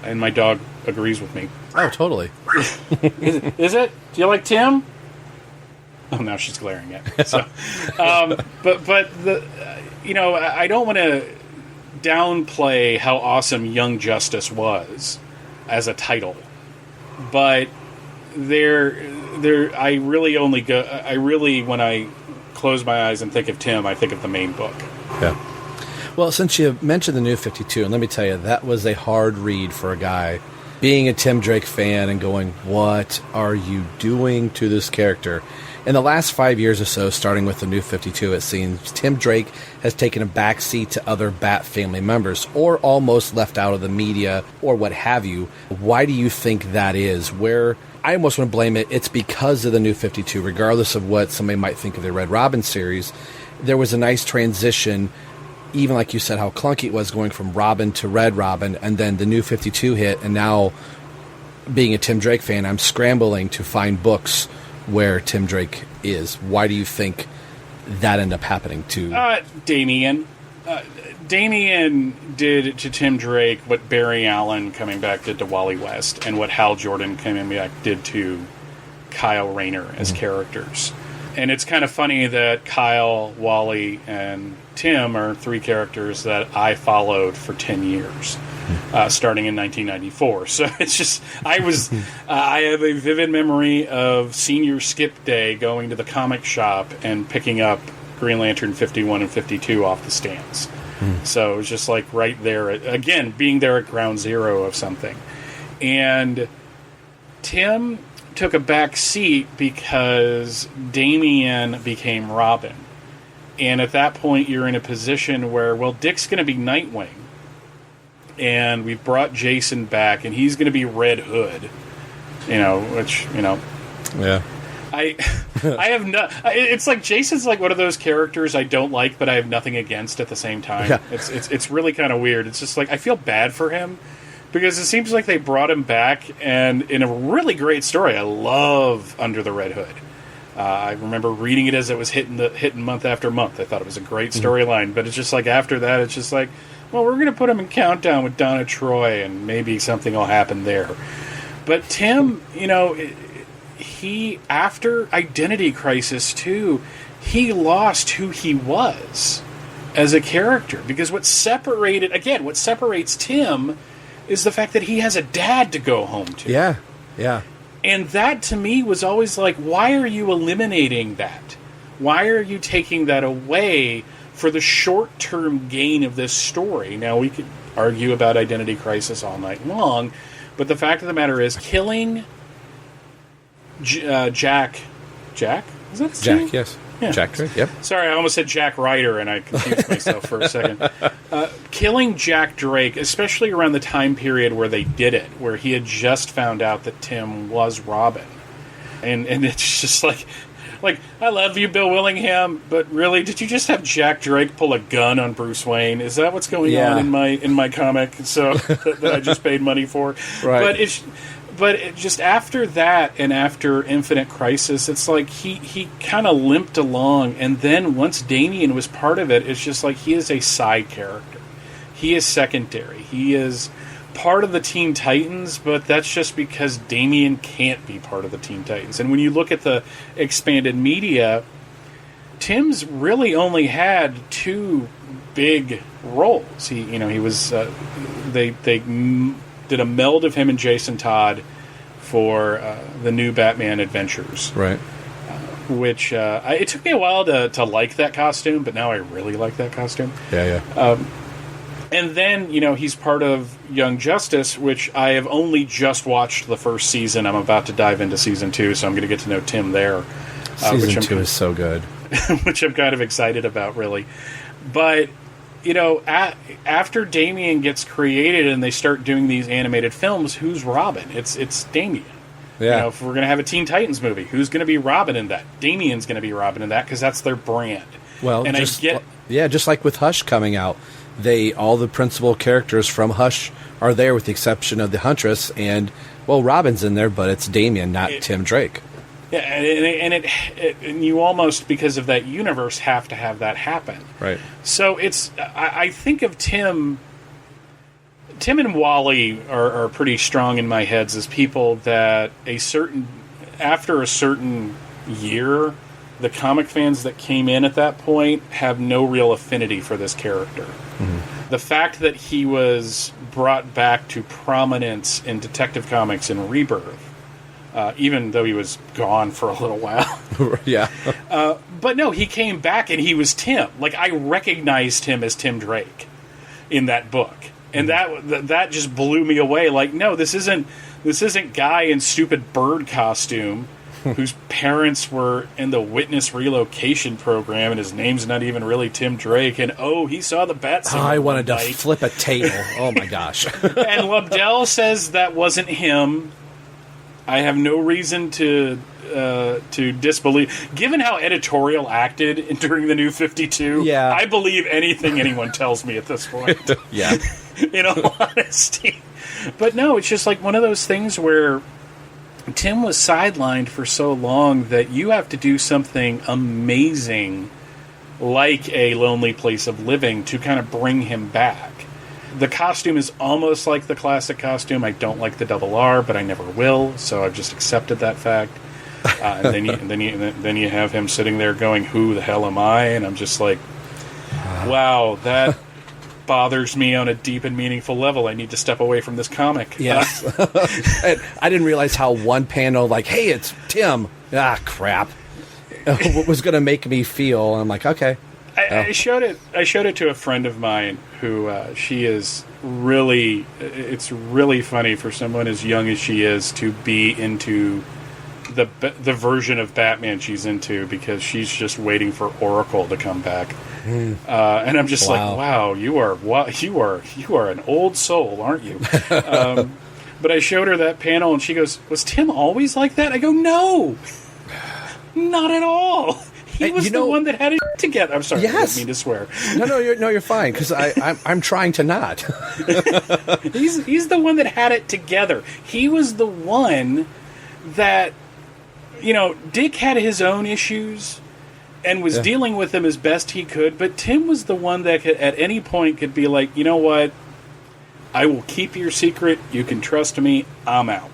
and my dog agrees with me. Oh, totally. Is it? Do you like Tim? Oh, now she's glaring at me. So, but I don't want to downplay how awesome Young Justice was as a title, but I really when I close my eyes and think of Tim, I think of the main book. Yeah. Well, since you mentioned the New 52, and let me tell you, that was a hard read for a guy being a Tim Drake fan and going, what are you doing to this character? In the last 5 years or so, starting with the New 52, it seems Tim Drake has taken a backseat to other Bat family members, or almost left out of the media, or what have you. Why do you think that is? Where I almost want to blame it, it's because of the New 52, regardless of what somebody might think of the Red Robin series. There was a nice transition, even like you said, how clunky it was going from Robin to Red Robin, and then the New 52 hit, and now, being a Tim Drake fan, I'm scrambling to find books where Tim Drake is. Why do you think that ended up happening to... Damian. Damian did to Tim Drake what Barry Allen coming back did to Wally West, and what Hal Jordan coming back did to Kyle Rayner as characters. And it's kind of funny that Kyle, Wally, and Tim are three characters that I followed for 10 years, starting in 1994. So it's just, I have a vivid memory of senior skip day going to the comic shop and picking up Green Lantern 51 and 52 off the stands. So it was just like right there, again, being there at ground zero of something. And Tim took a back seat because Damian became Robin. And at that point, you're in a position where, well, Dick's going to be Nightwing. And we've brought Jason back, and he's going to be Red Hood. Yeah. I have no... It's like Jason's like one of those characters I don't like, but I have nothing against at the same time. Yeah. It's really kind of weird. It's just like, I feel bad for him, because it seems like they brought him back, and in a really great story. I love Under the Red Hood. I remember reading it as it was hitting month after month. I thought it was a great storyline, but it's just like after that, it's just like, well, we're going to put him in Countdown with Donna Troy, and maybe something will happen there. But Tim, he, after Identity Crisis 2, he lost who he was as a character. Because what separates Tim is the fact that he has a dad to go home to. Yeah, yeah. And that, to me, was always like, why are you eliminating that? Why are you taking that away for the short-term gain of this story? Now, we could argue about Identity Crisis all night long, but the fact of the matter is, killing Jack? Is that his Jack, name? yes. Yeah. Jack Drake, yep. Sorry, I almost said Jack Ryder, and I confused myself for a second. Killing Jack Drake, especially around the time period where they did it, where he had just found out that Tim was Robin. And it's just like, I love you, Bill Willingham, but really, did you just have Jack Drake pull a gun on Bruce Wayne? Is that what's going on in my comic? So that I just paid money for, right? But just after that, and after Infinite Crisis, it's like he kind of limped along, and then once Damian was part of it, it's just like he is a side character. He is secondary. He is part of the Teen Titans, but that's just because Damian can't be part of the Teen Titans. And when you look at the expanded media, Tim's really only had two big roles. He was they did a meld of him and Jason Todd for the new Batman Adventures. Right. which it took me a while to like that costume, but now I really like that costume. Yeah. And then, he's part of Young Justice, which I have only just watched the first season. I'm about to dive into season 2, so I'm going to get to know Tim there. Season 2 is so good. Which I'm kind of excited about, really. But, after Damian gets created and they start doing these animated films, who's Robin? It's Damian. Yeah. If we're going to have a Teen Titans movie, who's going to be Robin in that? Damian's going to be Robin in that because that's their brand. Well, and just like with Hush coming out, all the principal characters from Hush are there with the exception of the Huntress, and, Robin's in there, but it's Damian, not Tim Drake. Yeah, and you almost, because of that universe, have to have that happen. Right. So I think of Tim and Wally are pretty strong in my heads as people that after a certain year, the comic fans that came in at that point have no real affinity for this character. Mm-hmm. The fact that he was brought back to prominence in Detective Comics in Rebirth, even though he was gone for a little while. Yeah. But no, he came back and he was Tim. Like, I recognized him as Tim Drake in that book. And that just blew me away. Like, no, this isn't guy in stupid bird costume whose parents were in the witness relocation program, and his name's not even really Tim Drake. And he saw the bat signal. I wanted to flip a table. Oh my gosh! And Lobdell says that wasn't him. I have no reason to disbelieve. Given how editorial acted during the New 52, yeah. I believe anything anyone tells me at this point. Yeah. In all honesty. But no, it's just like one of those things where Tim was sidelined for so long that you have to do something amazing like A Lonely Place of Living to kind of bring him back. The costume is almost like the classic costume. I don't like the double R, but I never will, so I've just accepted that fact. And then you have him sitting there going, "Who the hell am I?" And I'm just like, wow, that bothers me on a deep and meaningful level. I need to step away from this comic. Yes. I didn't realize how one panel, like, "Hey, it's Tim." Ah, crap. What was going to make me feel? I'm like, okay. I showed it to a friend of mine who she is really. It's really funny for someone as young as she is to be into the version of Batman she's into, because she's just waiting for Oracle to come back. And I'm just like, wow, you are an old soul, aren't you? But I showed her that panel and she goes, "Was Tim always like that?" I go, "No, not at all. He was the one that had it together." I'm sorry, yes. I didn't mean to swear. No, you're fine, because I'm trying to not. He's the one that had it together. He was the one that, Dick had his own issues and was dealing with them as best he could, but Tim was the one that at any point could be like, "You know what? I will keep your secret. You can trust me. I'm out."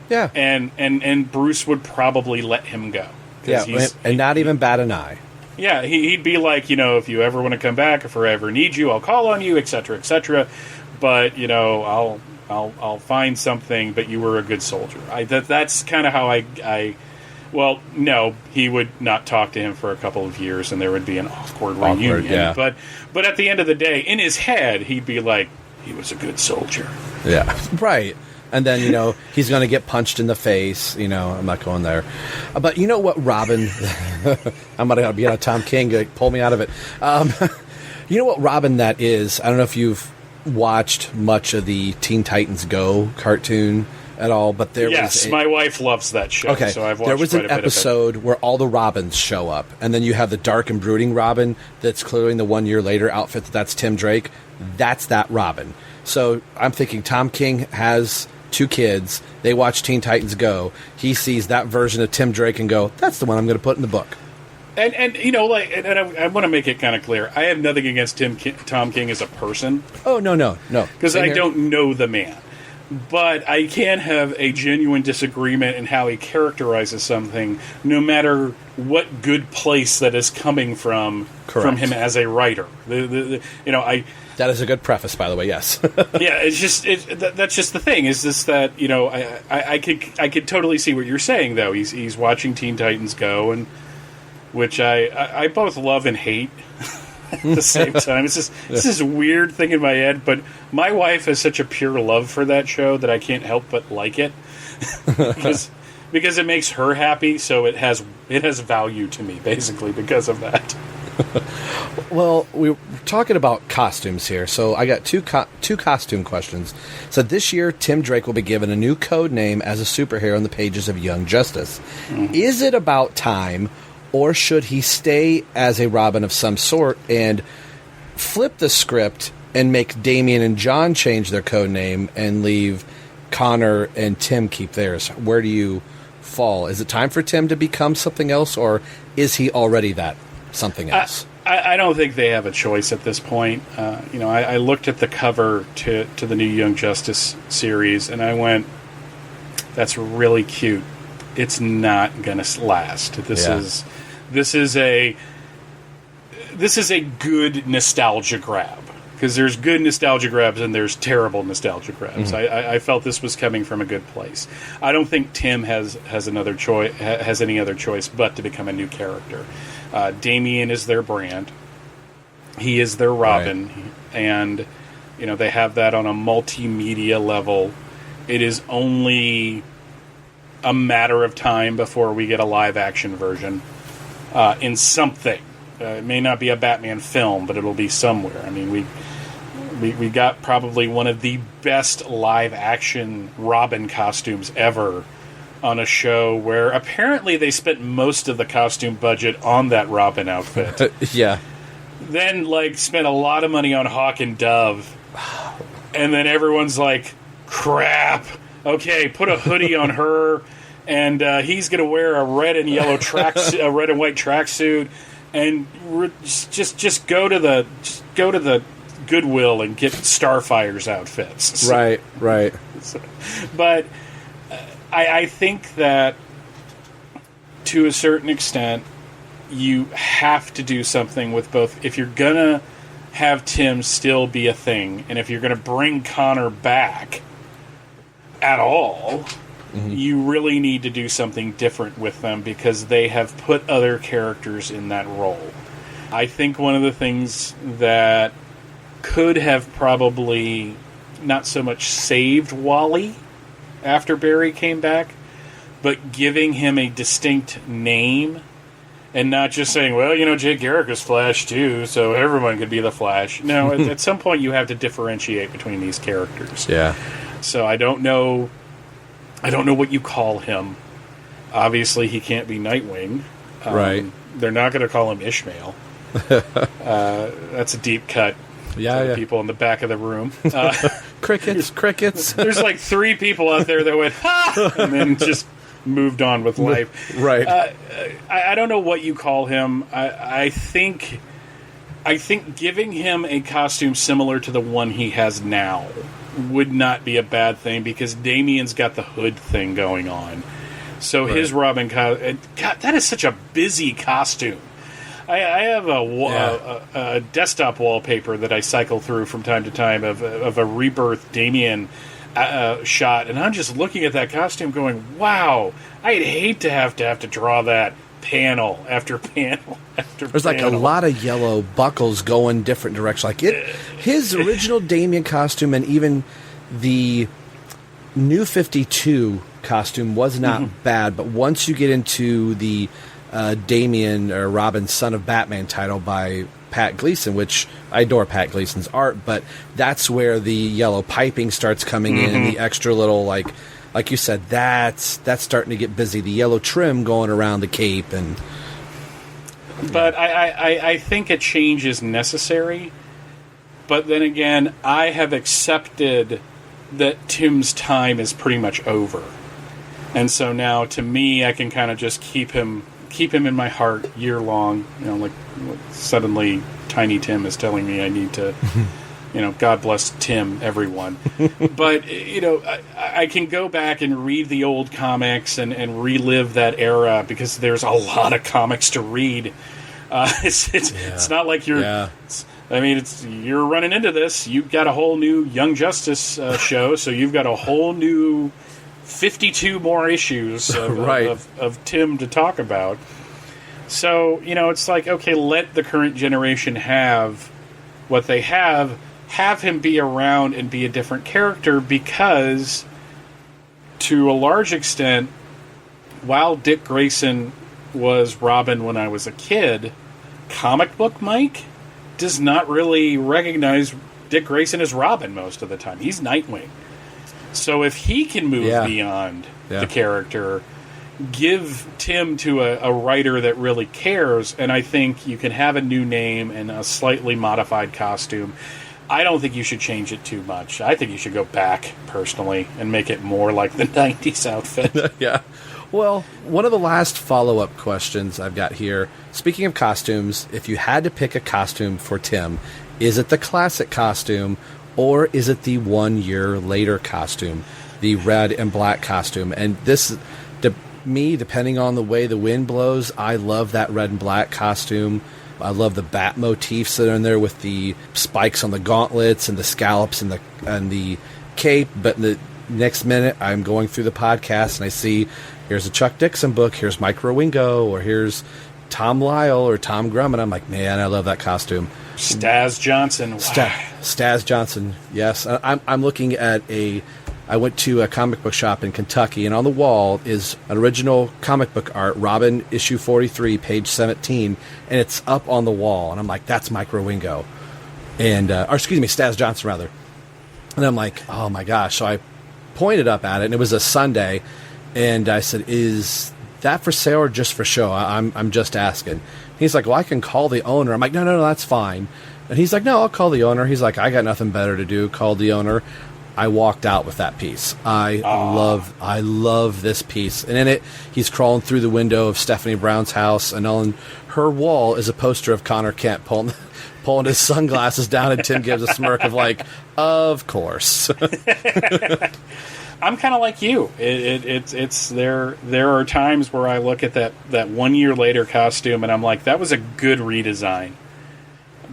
Yeah. And Bruce would probably let him go. Yeah, and not even bat an eye. Yeah, he'd be like, if you ever want to come back, if I ever need you, I'll call on you, etc., etc. But I'll find something. But you were a good soldier. That's kind of how I. Well, no, he would not talk to him for a couple of years, and there would be an awkward reunion. Yeah. But at the end of the day, in his head, he'd be like, he was a good soldier. Yeah, right. And then, he's going to get punched in the face. I'm not going there. But you know what, Robin? I'm going to be on Tom King to pull me out of it. You know what Robin that is? I don't know if you've watched much of the Teen Titans Go cartoon at all, but my wife loves that show. Okay, so I've watched there was an quite a bit episode where all the Robins show up, and then you have the dark and brooding Robin that's clearly in the 1 year later outfit. That's Tim Drake. That's that Robin. So I'm thinking Tom King has 2 kids. They watch Teen Titans Go. He sees that version of Tim Drake and go, "That's the one I'm going to put in the book." And I want to make it kind of clear. I have nothing against Tom King as a person. Oh, no. Because I don't know the man. But I can have a genuine disagreement in how he characterizes something, no matter what good place that is coming from him as a writer. That is a good preface, by the way. Yes. Yeah, it's just that's just the thing. Is this that I could totally see what you're saying though. He's watching Teen Titans Go, and which I both love and hate. At the same time, it's this weird thing in my head, but my wife has such a pure love for that show that I can't help but like it because it makes her happy. So it has value to me, basically, because of that. Well, we're talking about costumes here, so I got two costume questions. So this year, Tim Drake will be given a new code name as a superhero in the pages of Young Justice. Mm-hmm. Is it about time? Or should he stay as a Robin of some sort and flip the script and make Damian and John change their code name and leave Connor and Tim keep theirs? Where do you fall? Is it time for Tim to become something else, or is he already that something else? I don't think they have a choice at this point. I looked at the cover to the new Young Justice series, and I went, that's really cute. It's not going to last. This is a good nostalgia grab, because there's good nostalgia grabs and there's terrible nostalgia grabs. Mm-hmm. I felt this was coming from a good place. I don't think Tim has another choice, has any other choice but to become a new character. Damian is their brand. He is their Robin, right. And they have that on a multimedia level. It is only a matter of time before we get a live-action version in something. It may not be a Batman film, but it'll be somewhere. I mean, we got probably one of the best live-action Robin costumes ever on a show where apparently they spent most of the costume budget on that Robin outfit. Yeah. Then, spent a lot of money on Hawk and Dove. And then everyone's like, crap. Okay, put a hoodie on her, and he's going to wear a red and yellow a red and white tracksuit, and just go to the Goodwill and get Starfire's outfits. Right. But I think that to a certain extent, you have to do something with both. If you're going to have Tim still be a thing, and if you're going to bring Connor back at all, mm-hmm. you really need to do something different with them, because they have put other characters in that role. I think one of the things that could have probably not so much saved Wally after Barry came back, but giving him a distinct name and not just saying, well, Jay Garrick was Flash too, so everyone could be the Flash. No, at some point you have to differentiate between these characters. Yeah. So I don't know what you call him. Obviously, he can't be Nightwing. Right. They're not going to call him Ishmael. That's a deep cut. Yeah, the people in the back of the room. Crickets. There's 3 people out there that went, ha! And then just moved on with life. Right. I don't know what you call him. I think giving him a costume similar to the one he has now would not be a bad thing, because Damian's got the hood thing going on. So right. His Robin God, that is such a busy costume. I have a desktop wallpaper that I cycle through from time to time of a Rebirth Damian shot, and I'm just looking at that costume going, wow, I'd hate to have to draw that panel after panel after There's panel. A lot of yellow buckles going different directions. His original Damian costume and even the New 52 costume was not bad, but once you get into the Damian or Robin Son of Batman title by Pat Gleason, which I adore Pat Gleason's art, but that's where the yellow piping starts coming in, and the extra little, like you said, that's starting to get busy. The yellow trim going around the cape, But I think a change is necessary. But then again, I have accepted that Tim's time is pretty much over, and so now to me, I can kind of just keep him in my heart year long. Like suddenly Tiny Tim is telling me I need to God bless Tim, everyone. But, I can go back and read the old comics and relive that era because there's a lot of comics to read. It's not like you're... Yeah. You're running into this. You've got a whole new Young Justice show, so you've got a whole new 52 more issues of Tim to talk about. So, it's like, okay, let the current generation have what they have him be around and be a different character, because to a large extent, while Dick Grayson was Robin when I was a kid, comic book Mike does not really recognize Dick Grayson as Robin most of the time. He's Nightwing. So if he can move beyond the character, give Tim to a writer that really cares, and I think you can have a new name and a slightly modified costume. I don't think you should change it too much. I think you should go back, personally, and make it more like the 90s outfit. Yeah. Well, one of the last follow-up questions I've got here, speaking of costumes, if you had to pick a costume for Tim, is it the classic costume, or is it the 1 year later costume, the red and black costume? And this, to me, depending on the way the wind blows, I love that red and black costume. I love the bat motifs that are in there with the spikes on the gauntlets and the scallops and the cape. But in the next minute, I'm going through the podcast and I see, here's a Chuck Dixon book, here's Mike Rowingo, or here's Tom Lyle or Tom Grum, and I'm like, man, I love that costume. Staz Johnson. Wow. Staz Johnson, yes. I'm looking at I went to a comic book shop in Kentucky, and on the wall is an original comic book art, Robin, issue 43, page 17, and it's up on the wall, and I'm like, that's Mike Rowingo. Staz Johnson, rather. And I'm like, oh my gosh. So I pointed up at it, and it was a Sunday, and I said, is that for sale or just for show? I'm just asking. He's like, well, I can call the owner. I'm like, no, that's fine. And he's like, no, I'll call the owner. He's like, I got nothing better to do. Called the owner. I walked out with that piece. I love this piece. And in it, he's crawling through the window of Stephanie Brown's house, and on her wall is a poster of Connor Kent pulling his sunglasses down, and Tim gives a smirk of like, of course. I'm kind of like you. It's there are times where I look at that 1 year later costume and I'm like, that was a good redesign,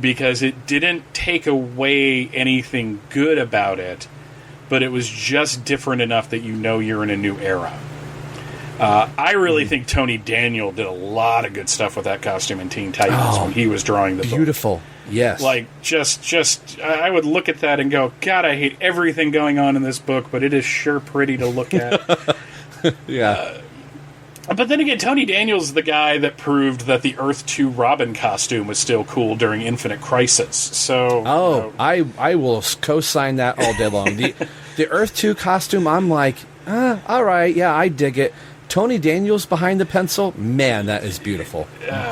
because it didn't take away anything good about it, but it was just different enough that you're in a new era. I really think Tony Daniel did a lot of good stuff with that costume in Teen Titans when he was drawing the book. Beautiful. Yes. Like, just I would look at that and go, God, I hate everything going on in this book, but it is sure pretty to look at. Yeah. But then again, Tony Daniel's the guy that proved that the Earth 2 Robin costume was still cool during Infinite Crisis. So, I will co-sign that all day long. The Earth 2 costume, I'm like, all right, yeah, I dig it. Tony Daniel's behind the pencil, man, that is beautiful.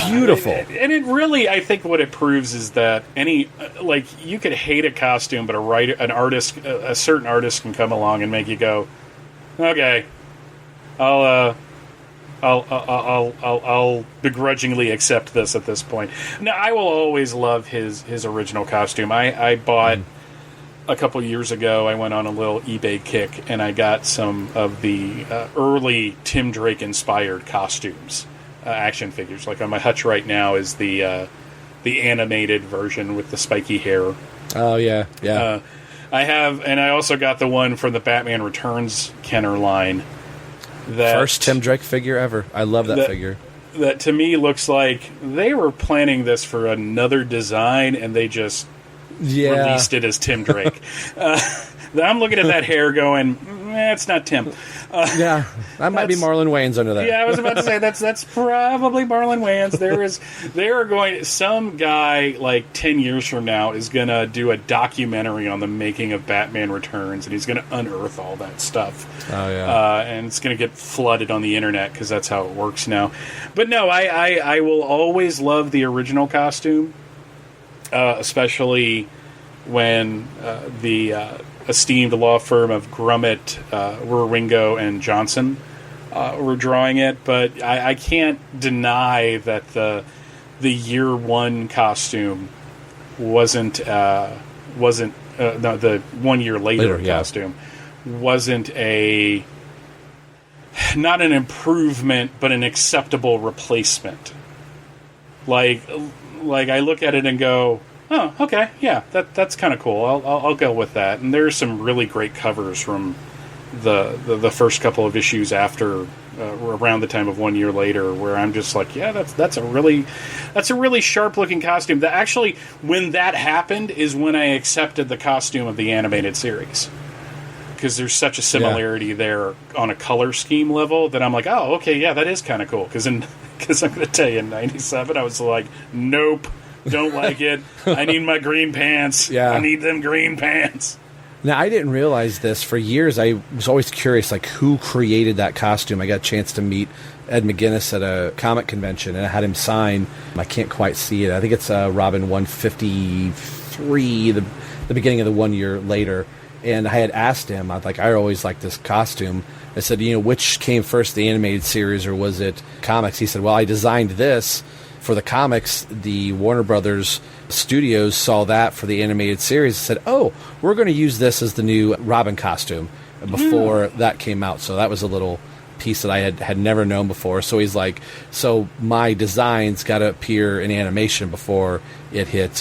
Beautiful. And it really, I think what it proves is that you could hate a costume, but a certain artist can come along and make you go, okay, I'll begrudgingly accept this at this point. Now, I will always love his original costume. I bought a couple years ago, I went on a little eBay kick, and I got some of the early Tim Drake inspired costumes, action figures. Like on my hutch right now is the animated version with the spiky hair. Oh yeah. I have, and I also got the one from the Batman Returns Kenner line. First Tim Drake figure ever. I love that figure. That to me looks like they were planning this for another design, and they just released it as Tim Drake. I'm looking at that hair going, it's not Tim. That might be Marlon Wayans under that. Yeah, I was about to say that's probably Marlon Wayans. Some guy like 10 years from now is going to do a documentary on the making of Batman Returns, and he's going to unearth all that stuff. Oh yeah. And it's going to get flooded on the internet because that's how it works now. But no, I will always love the original costume. Especially when the esteemed law firm of Grummett, Rowingo, and Johnson were drawing it. But I can't deny that the year one costume wasn't wasn't the 1 year later yeah. costume wasn't not an improvement, but an acceptable replacement. Like I look at it and go, oh, okay, yeah, that's kind of cool. I'll go with that. And there's some really great covers from the first couple of issues after around the time of 1 year later, where I'm just like, yeah, that's a really sharp looking costume. That actually, when that happened, is when I accepted the costume of the animated series, because there's such a similarity there on a color scheme level that I'm like, oh, okay, yeah, that is kind of cool. Because I'm going to tell you, in '97, I was like, nope, don't like it. I need my green pants. Yeah. I need them green pants. Now, I didn't realize this. For years, I was always curious, like, who created that costume. I got a chance to meet Ed McGuinness at a comic convention, and I had him sign, I can't quite see it, I think it's Robin 153, the beginning of the 1 year later. And I had asked him, I always liked this costume. I said, which came first, the animated series or was it comics? He said, well, I designed this for the comics. The Warner Brothers studios saw that for the animated series and said, oh, we're going to use this as the new Robin costume before that came out. So that was a little piece that I had never known before. So he's like, so my designs got to appear in animation before it hit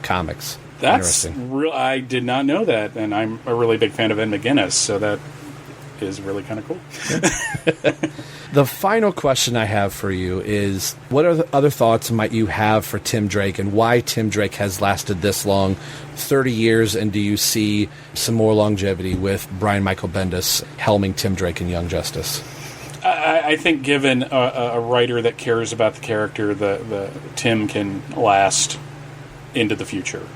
comics. That's real. I did not know that, and I'm a really big fan of Ed McGuinness, so that is really kind of cool. The final question I have for you is, what other thoughts might you have for Tim Drake, and why Tim Drake has lasted this long, 30 years, and do you see some more longevity with Brian Michael Bendis helming Tim Drake in Young Justice? I think given a writer that cares about the character, the Tim can last into the future.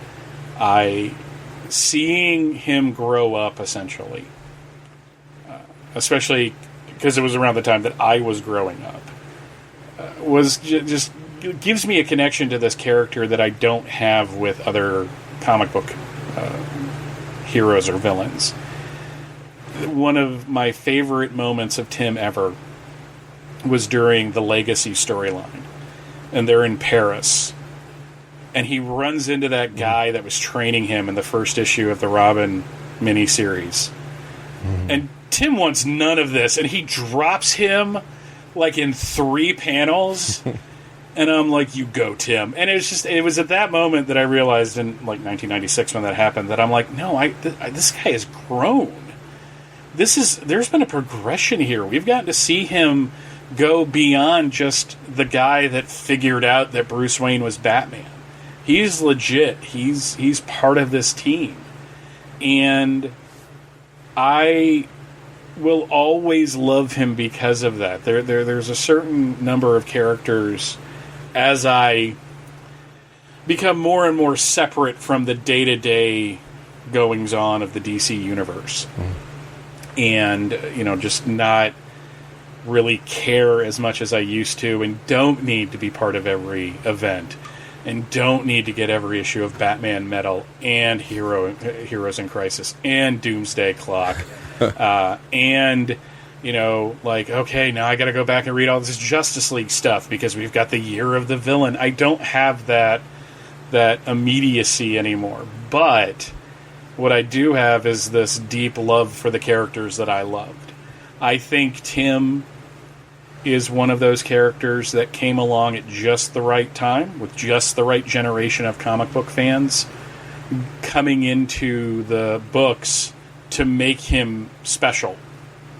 Seeing him grow up, essentially, especially because it was around the time that I was growing up, was just gives me a connection to this character that I don't have with other comic book heroes or villains. One of my favorite moments of Tim ever was during the Legacy storyline, and they're in Paris. And he runs into that guy that was training him in the first issue of the Robin miniseries. And Tim wants none of this, and he drops him like in 3 panels. And I'm like, you go, Tim. And it was at that moment that I realized in like 1996 when that happened that I'm like, no, this guy has grown. There's been a progression here. We've gotten to see him go beyond just the guy that figured out that Bruce Wayne was Batman. He's legit. He's part of this team. And I will always love him because of that. There's a certain number of characters, as I become more and more separate from the day-to-day goings-on of the DC universe. And, just not really care as much as I used to, and don't need to be part of every event. And don't need to get every issue of Batman Metal and Heroes in Crisis and Doomsday Clock. And, okay, now I got to go back and read all this Justice League stuff because we've got the Year of the Villain. I don't have that immediacy anymore. But what I do have is this deep love for the characters that I loved. I think Tim is one of those characters that came along at just the right time, with just the right generation of comic book fans coming into the books to make him special.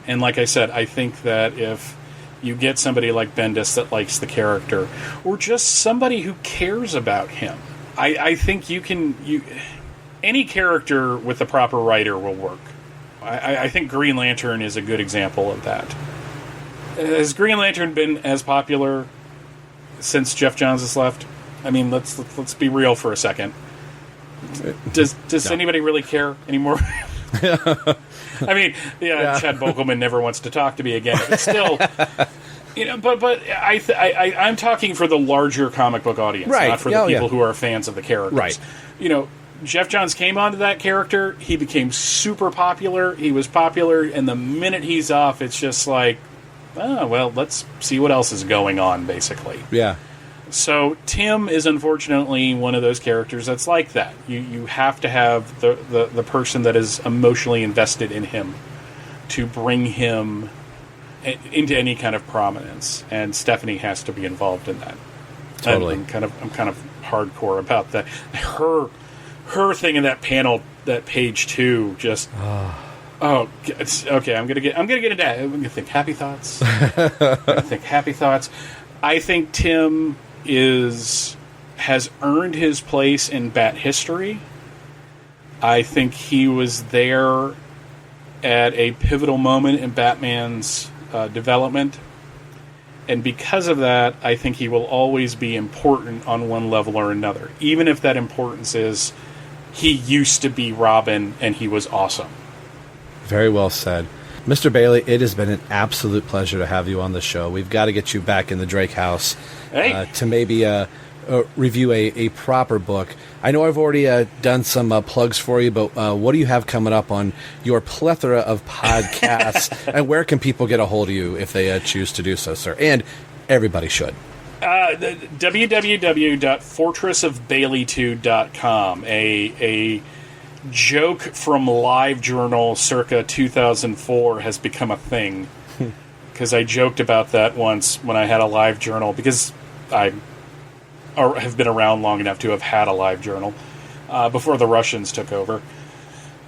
And like I said, I think that if you get somebody like Bendis that likes the character, or just somebody who cares about him, I think any character with the proper writer will work. I think Green Lantern is a good example of that. Has Green Lantern been as popular since Jeff Johns has left? I mean, let's be real for a second. Does anybody really care anymore? I mean, Chad Bokelman never wants to talk to me again. But still, but I'm talking for the larger comic book audience, right. Not for the people who are fans of the characters. Right. Jeff Johns came onto that character. He became super popular. He was popular, and the minute he's off, it's just like, oh, well, let's see what else is going on, basically. Yeah. So Tim is unfortunately one of those characters that's like that. You have to have the person that is emotionally invested in him to bring him into any kind of prominence, and Stephanie has to be involved in that. Totally. I'm kind of hardcore about that. Her thing in that panel, that page 2, just it's okay. I'm gonna get into that. I'm gonna think happy thoughts. I think Tim has earned his place in Bat history. I think he was there at a pivotal moment in Batman's development. And because of that, I think he will always be important on one level or another. Even if that importance is he used to be Robin and he was awesome. Very well said. Mr. Bailey, it has been an absolute pleasure to have you on the show. We've got to get you back in the Drake house to maybe review a proper book. I know I've already done some plugs for you, but what do you have coming up on your plethora of podcasts, and where can people get a hold of you if they choose to do so, sir? And everybody should. www.fortressofbaileytude.com, a joke from LiveJournal circa 2004 has become a thing, because I joked about that once when I had a LiveJournal, because I have been around long enough to have had a LiveJournal before the Russians took over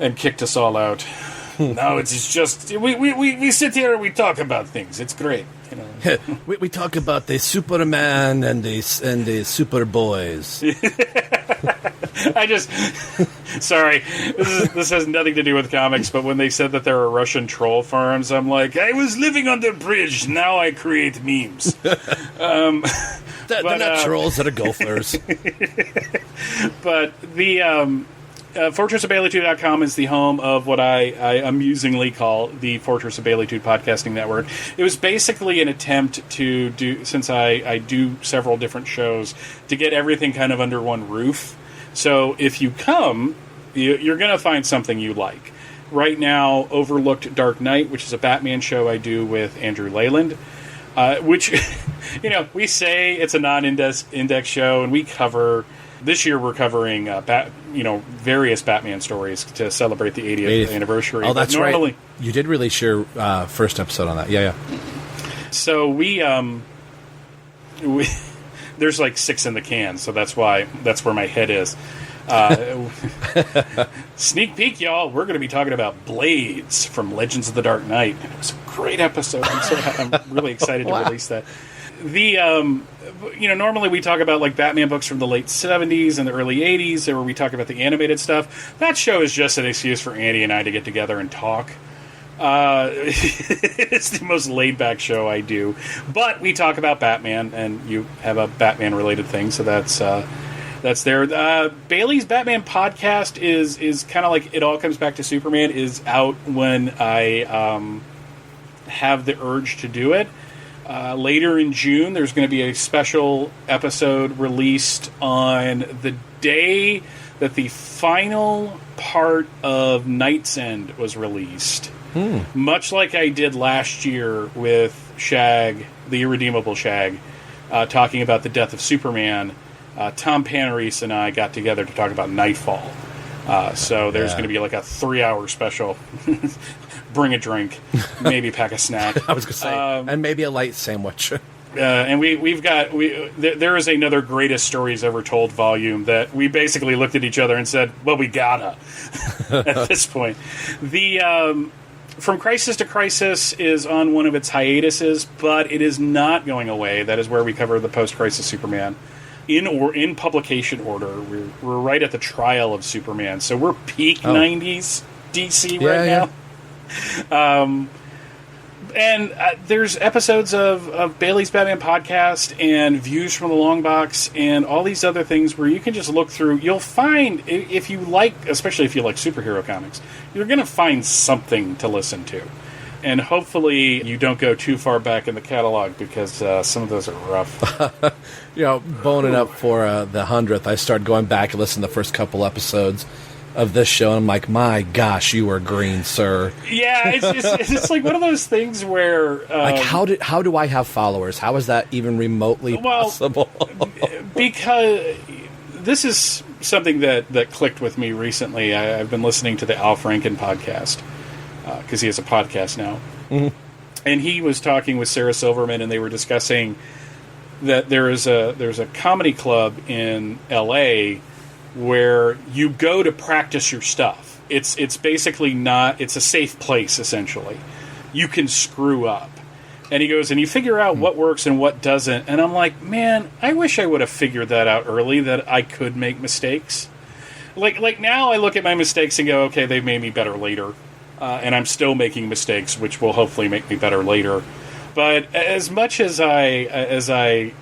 and kicked us all out. Now it's just we sit here and we talk about things. It's great, you know. we talk about the Superman and the Superboys. Sorry, this has nothing to do with comics, but when they said that there are Russian troll farms, I'm like, I was living on the bridge, now I create memes. They're not trolls, they're gophers. But the FortressOfBaileytude.com is the home of what I amusingly call the Fortress of Baileytude Podcasting Network. It was basically an attempt to do, since I do several different shows, to get everything kind of under one roof. So if you come, you're going to find something you like. Right now, Overlooked Dark Knight, which is a Batman show I do with Andrew Leyland, which, you know, we say it's a non-index show, and we cover... This year we're covering various Batman stories to celebrate the 80th anniversary. Oh, that's right. You did release your first episode on that. Yeah. So we there's like 6 in the can, so that's where my head is. Sneak peek, y'all. We're going to be talking about Blades from Legends of the Dark Knight. It was a great episode. I'm really excited to release that. Normally we talk about like Batman books from the late 70s and the early 80s, where we talk about the animated stuff. That show is just an excuse for Andy and I to get together and talk. It's the most laid-back show I do. But we talk about Batman, and you have a Batman-related thing, so that's there. Bailey's Batman podcast is kind of like It All Comes Back to Superman, is out when I have the urge to do it. Later in June, there's going to be a special episode released on the day that the final part of Night's End was released. Much like I did last year with Shag, the Irredeemable Shag, talking about the death of Superman, Tom Panarese and I got together to talk about Nightfall. So there's going to be like a 3-hour special. Bring a drink, maybe pack a snack. I was going to say, and maybe a light sandwich. And there is another Greatest Stories Ever Told volume that we basically looked at each other and said, well, we gotta at this point. The From Crisis to Crisis is on one of its hiatuses, but it is not going away. That is where we cover the post-Crisis Superman. In publication order, we're right at the trial of Superman, so we're peak 90s DC right now. And there's episodes of Bailey's Batman podcast and Views from the Long Box and all these other things where you can just look through. You'll find, if you like, especially if you like superhero comics, you're going to find something to listen to. And hopefully you don't go too far back in the catalog, because some of those are rough. Boning up for the 100th, I started going back and listening to the first couple episodes. of this show, and I'm like, my gosh, you are green, sir. Yeah, it's like one of those things where like how do I have followers? How is that even remotely possible? Because this is something that clicked with me recently. I've been listening to the Al Franken podcast because he has a podcast now, and he was talking with Sarah Silverman, and they were discussing that there's a comedy club in L.A. where you go to practice your stuff. It's basically not. It's a safe place essentially. You can screw up. And he goes, and you figure out what works and what doesn't. And I'm like, man, I wish I would have figured that out early, that I could make mistakes. Like now I look at my mistakes and go, okay, they've made me better later. And I'm still making mistakes, which will hopefully make me better later. But as much as I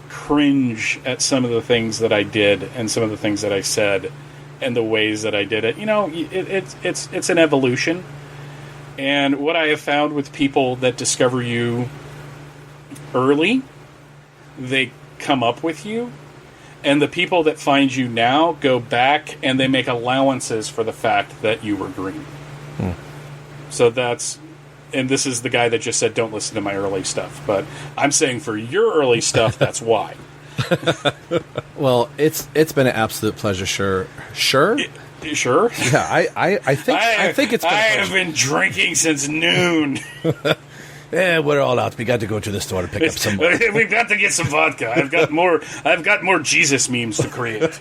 cringe at some of the things that I did and some of the things that I said and the ways that I did it, it's an evolution. And what I have found with people that discover you early, they come up with you. And the people that find you now go back and they make allowances for the fact that you were green. So and this is the guy that just said, don't listen to my early stuff. But I'm saying for your early stuff, that's why. Well, it's been an absolute pleasure, sure. Sure? Yeah, I think it's been I have been drinking since noon. Yeah, we're all out. We got to go to the store to pick up some more. We've got to get some vodka. I've got more Jesus memes to create.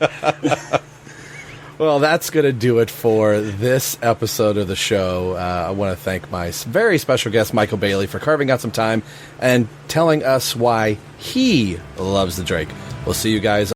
Well, that's going to do it for this episode of the show. I want to thank my very special guest, Michael Bailey, for carving out some time and telling us why he loves the Drake. We'll see you guys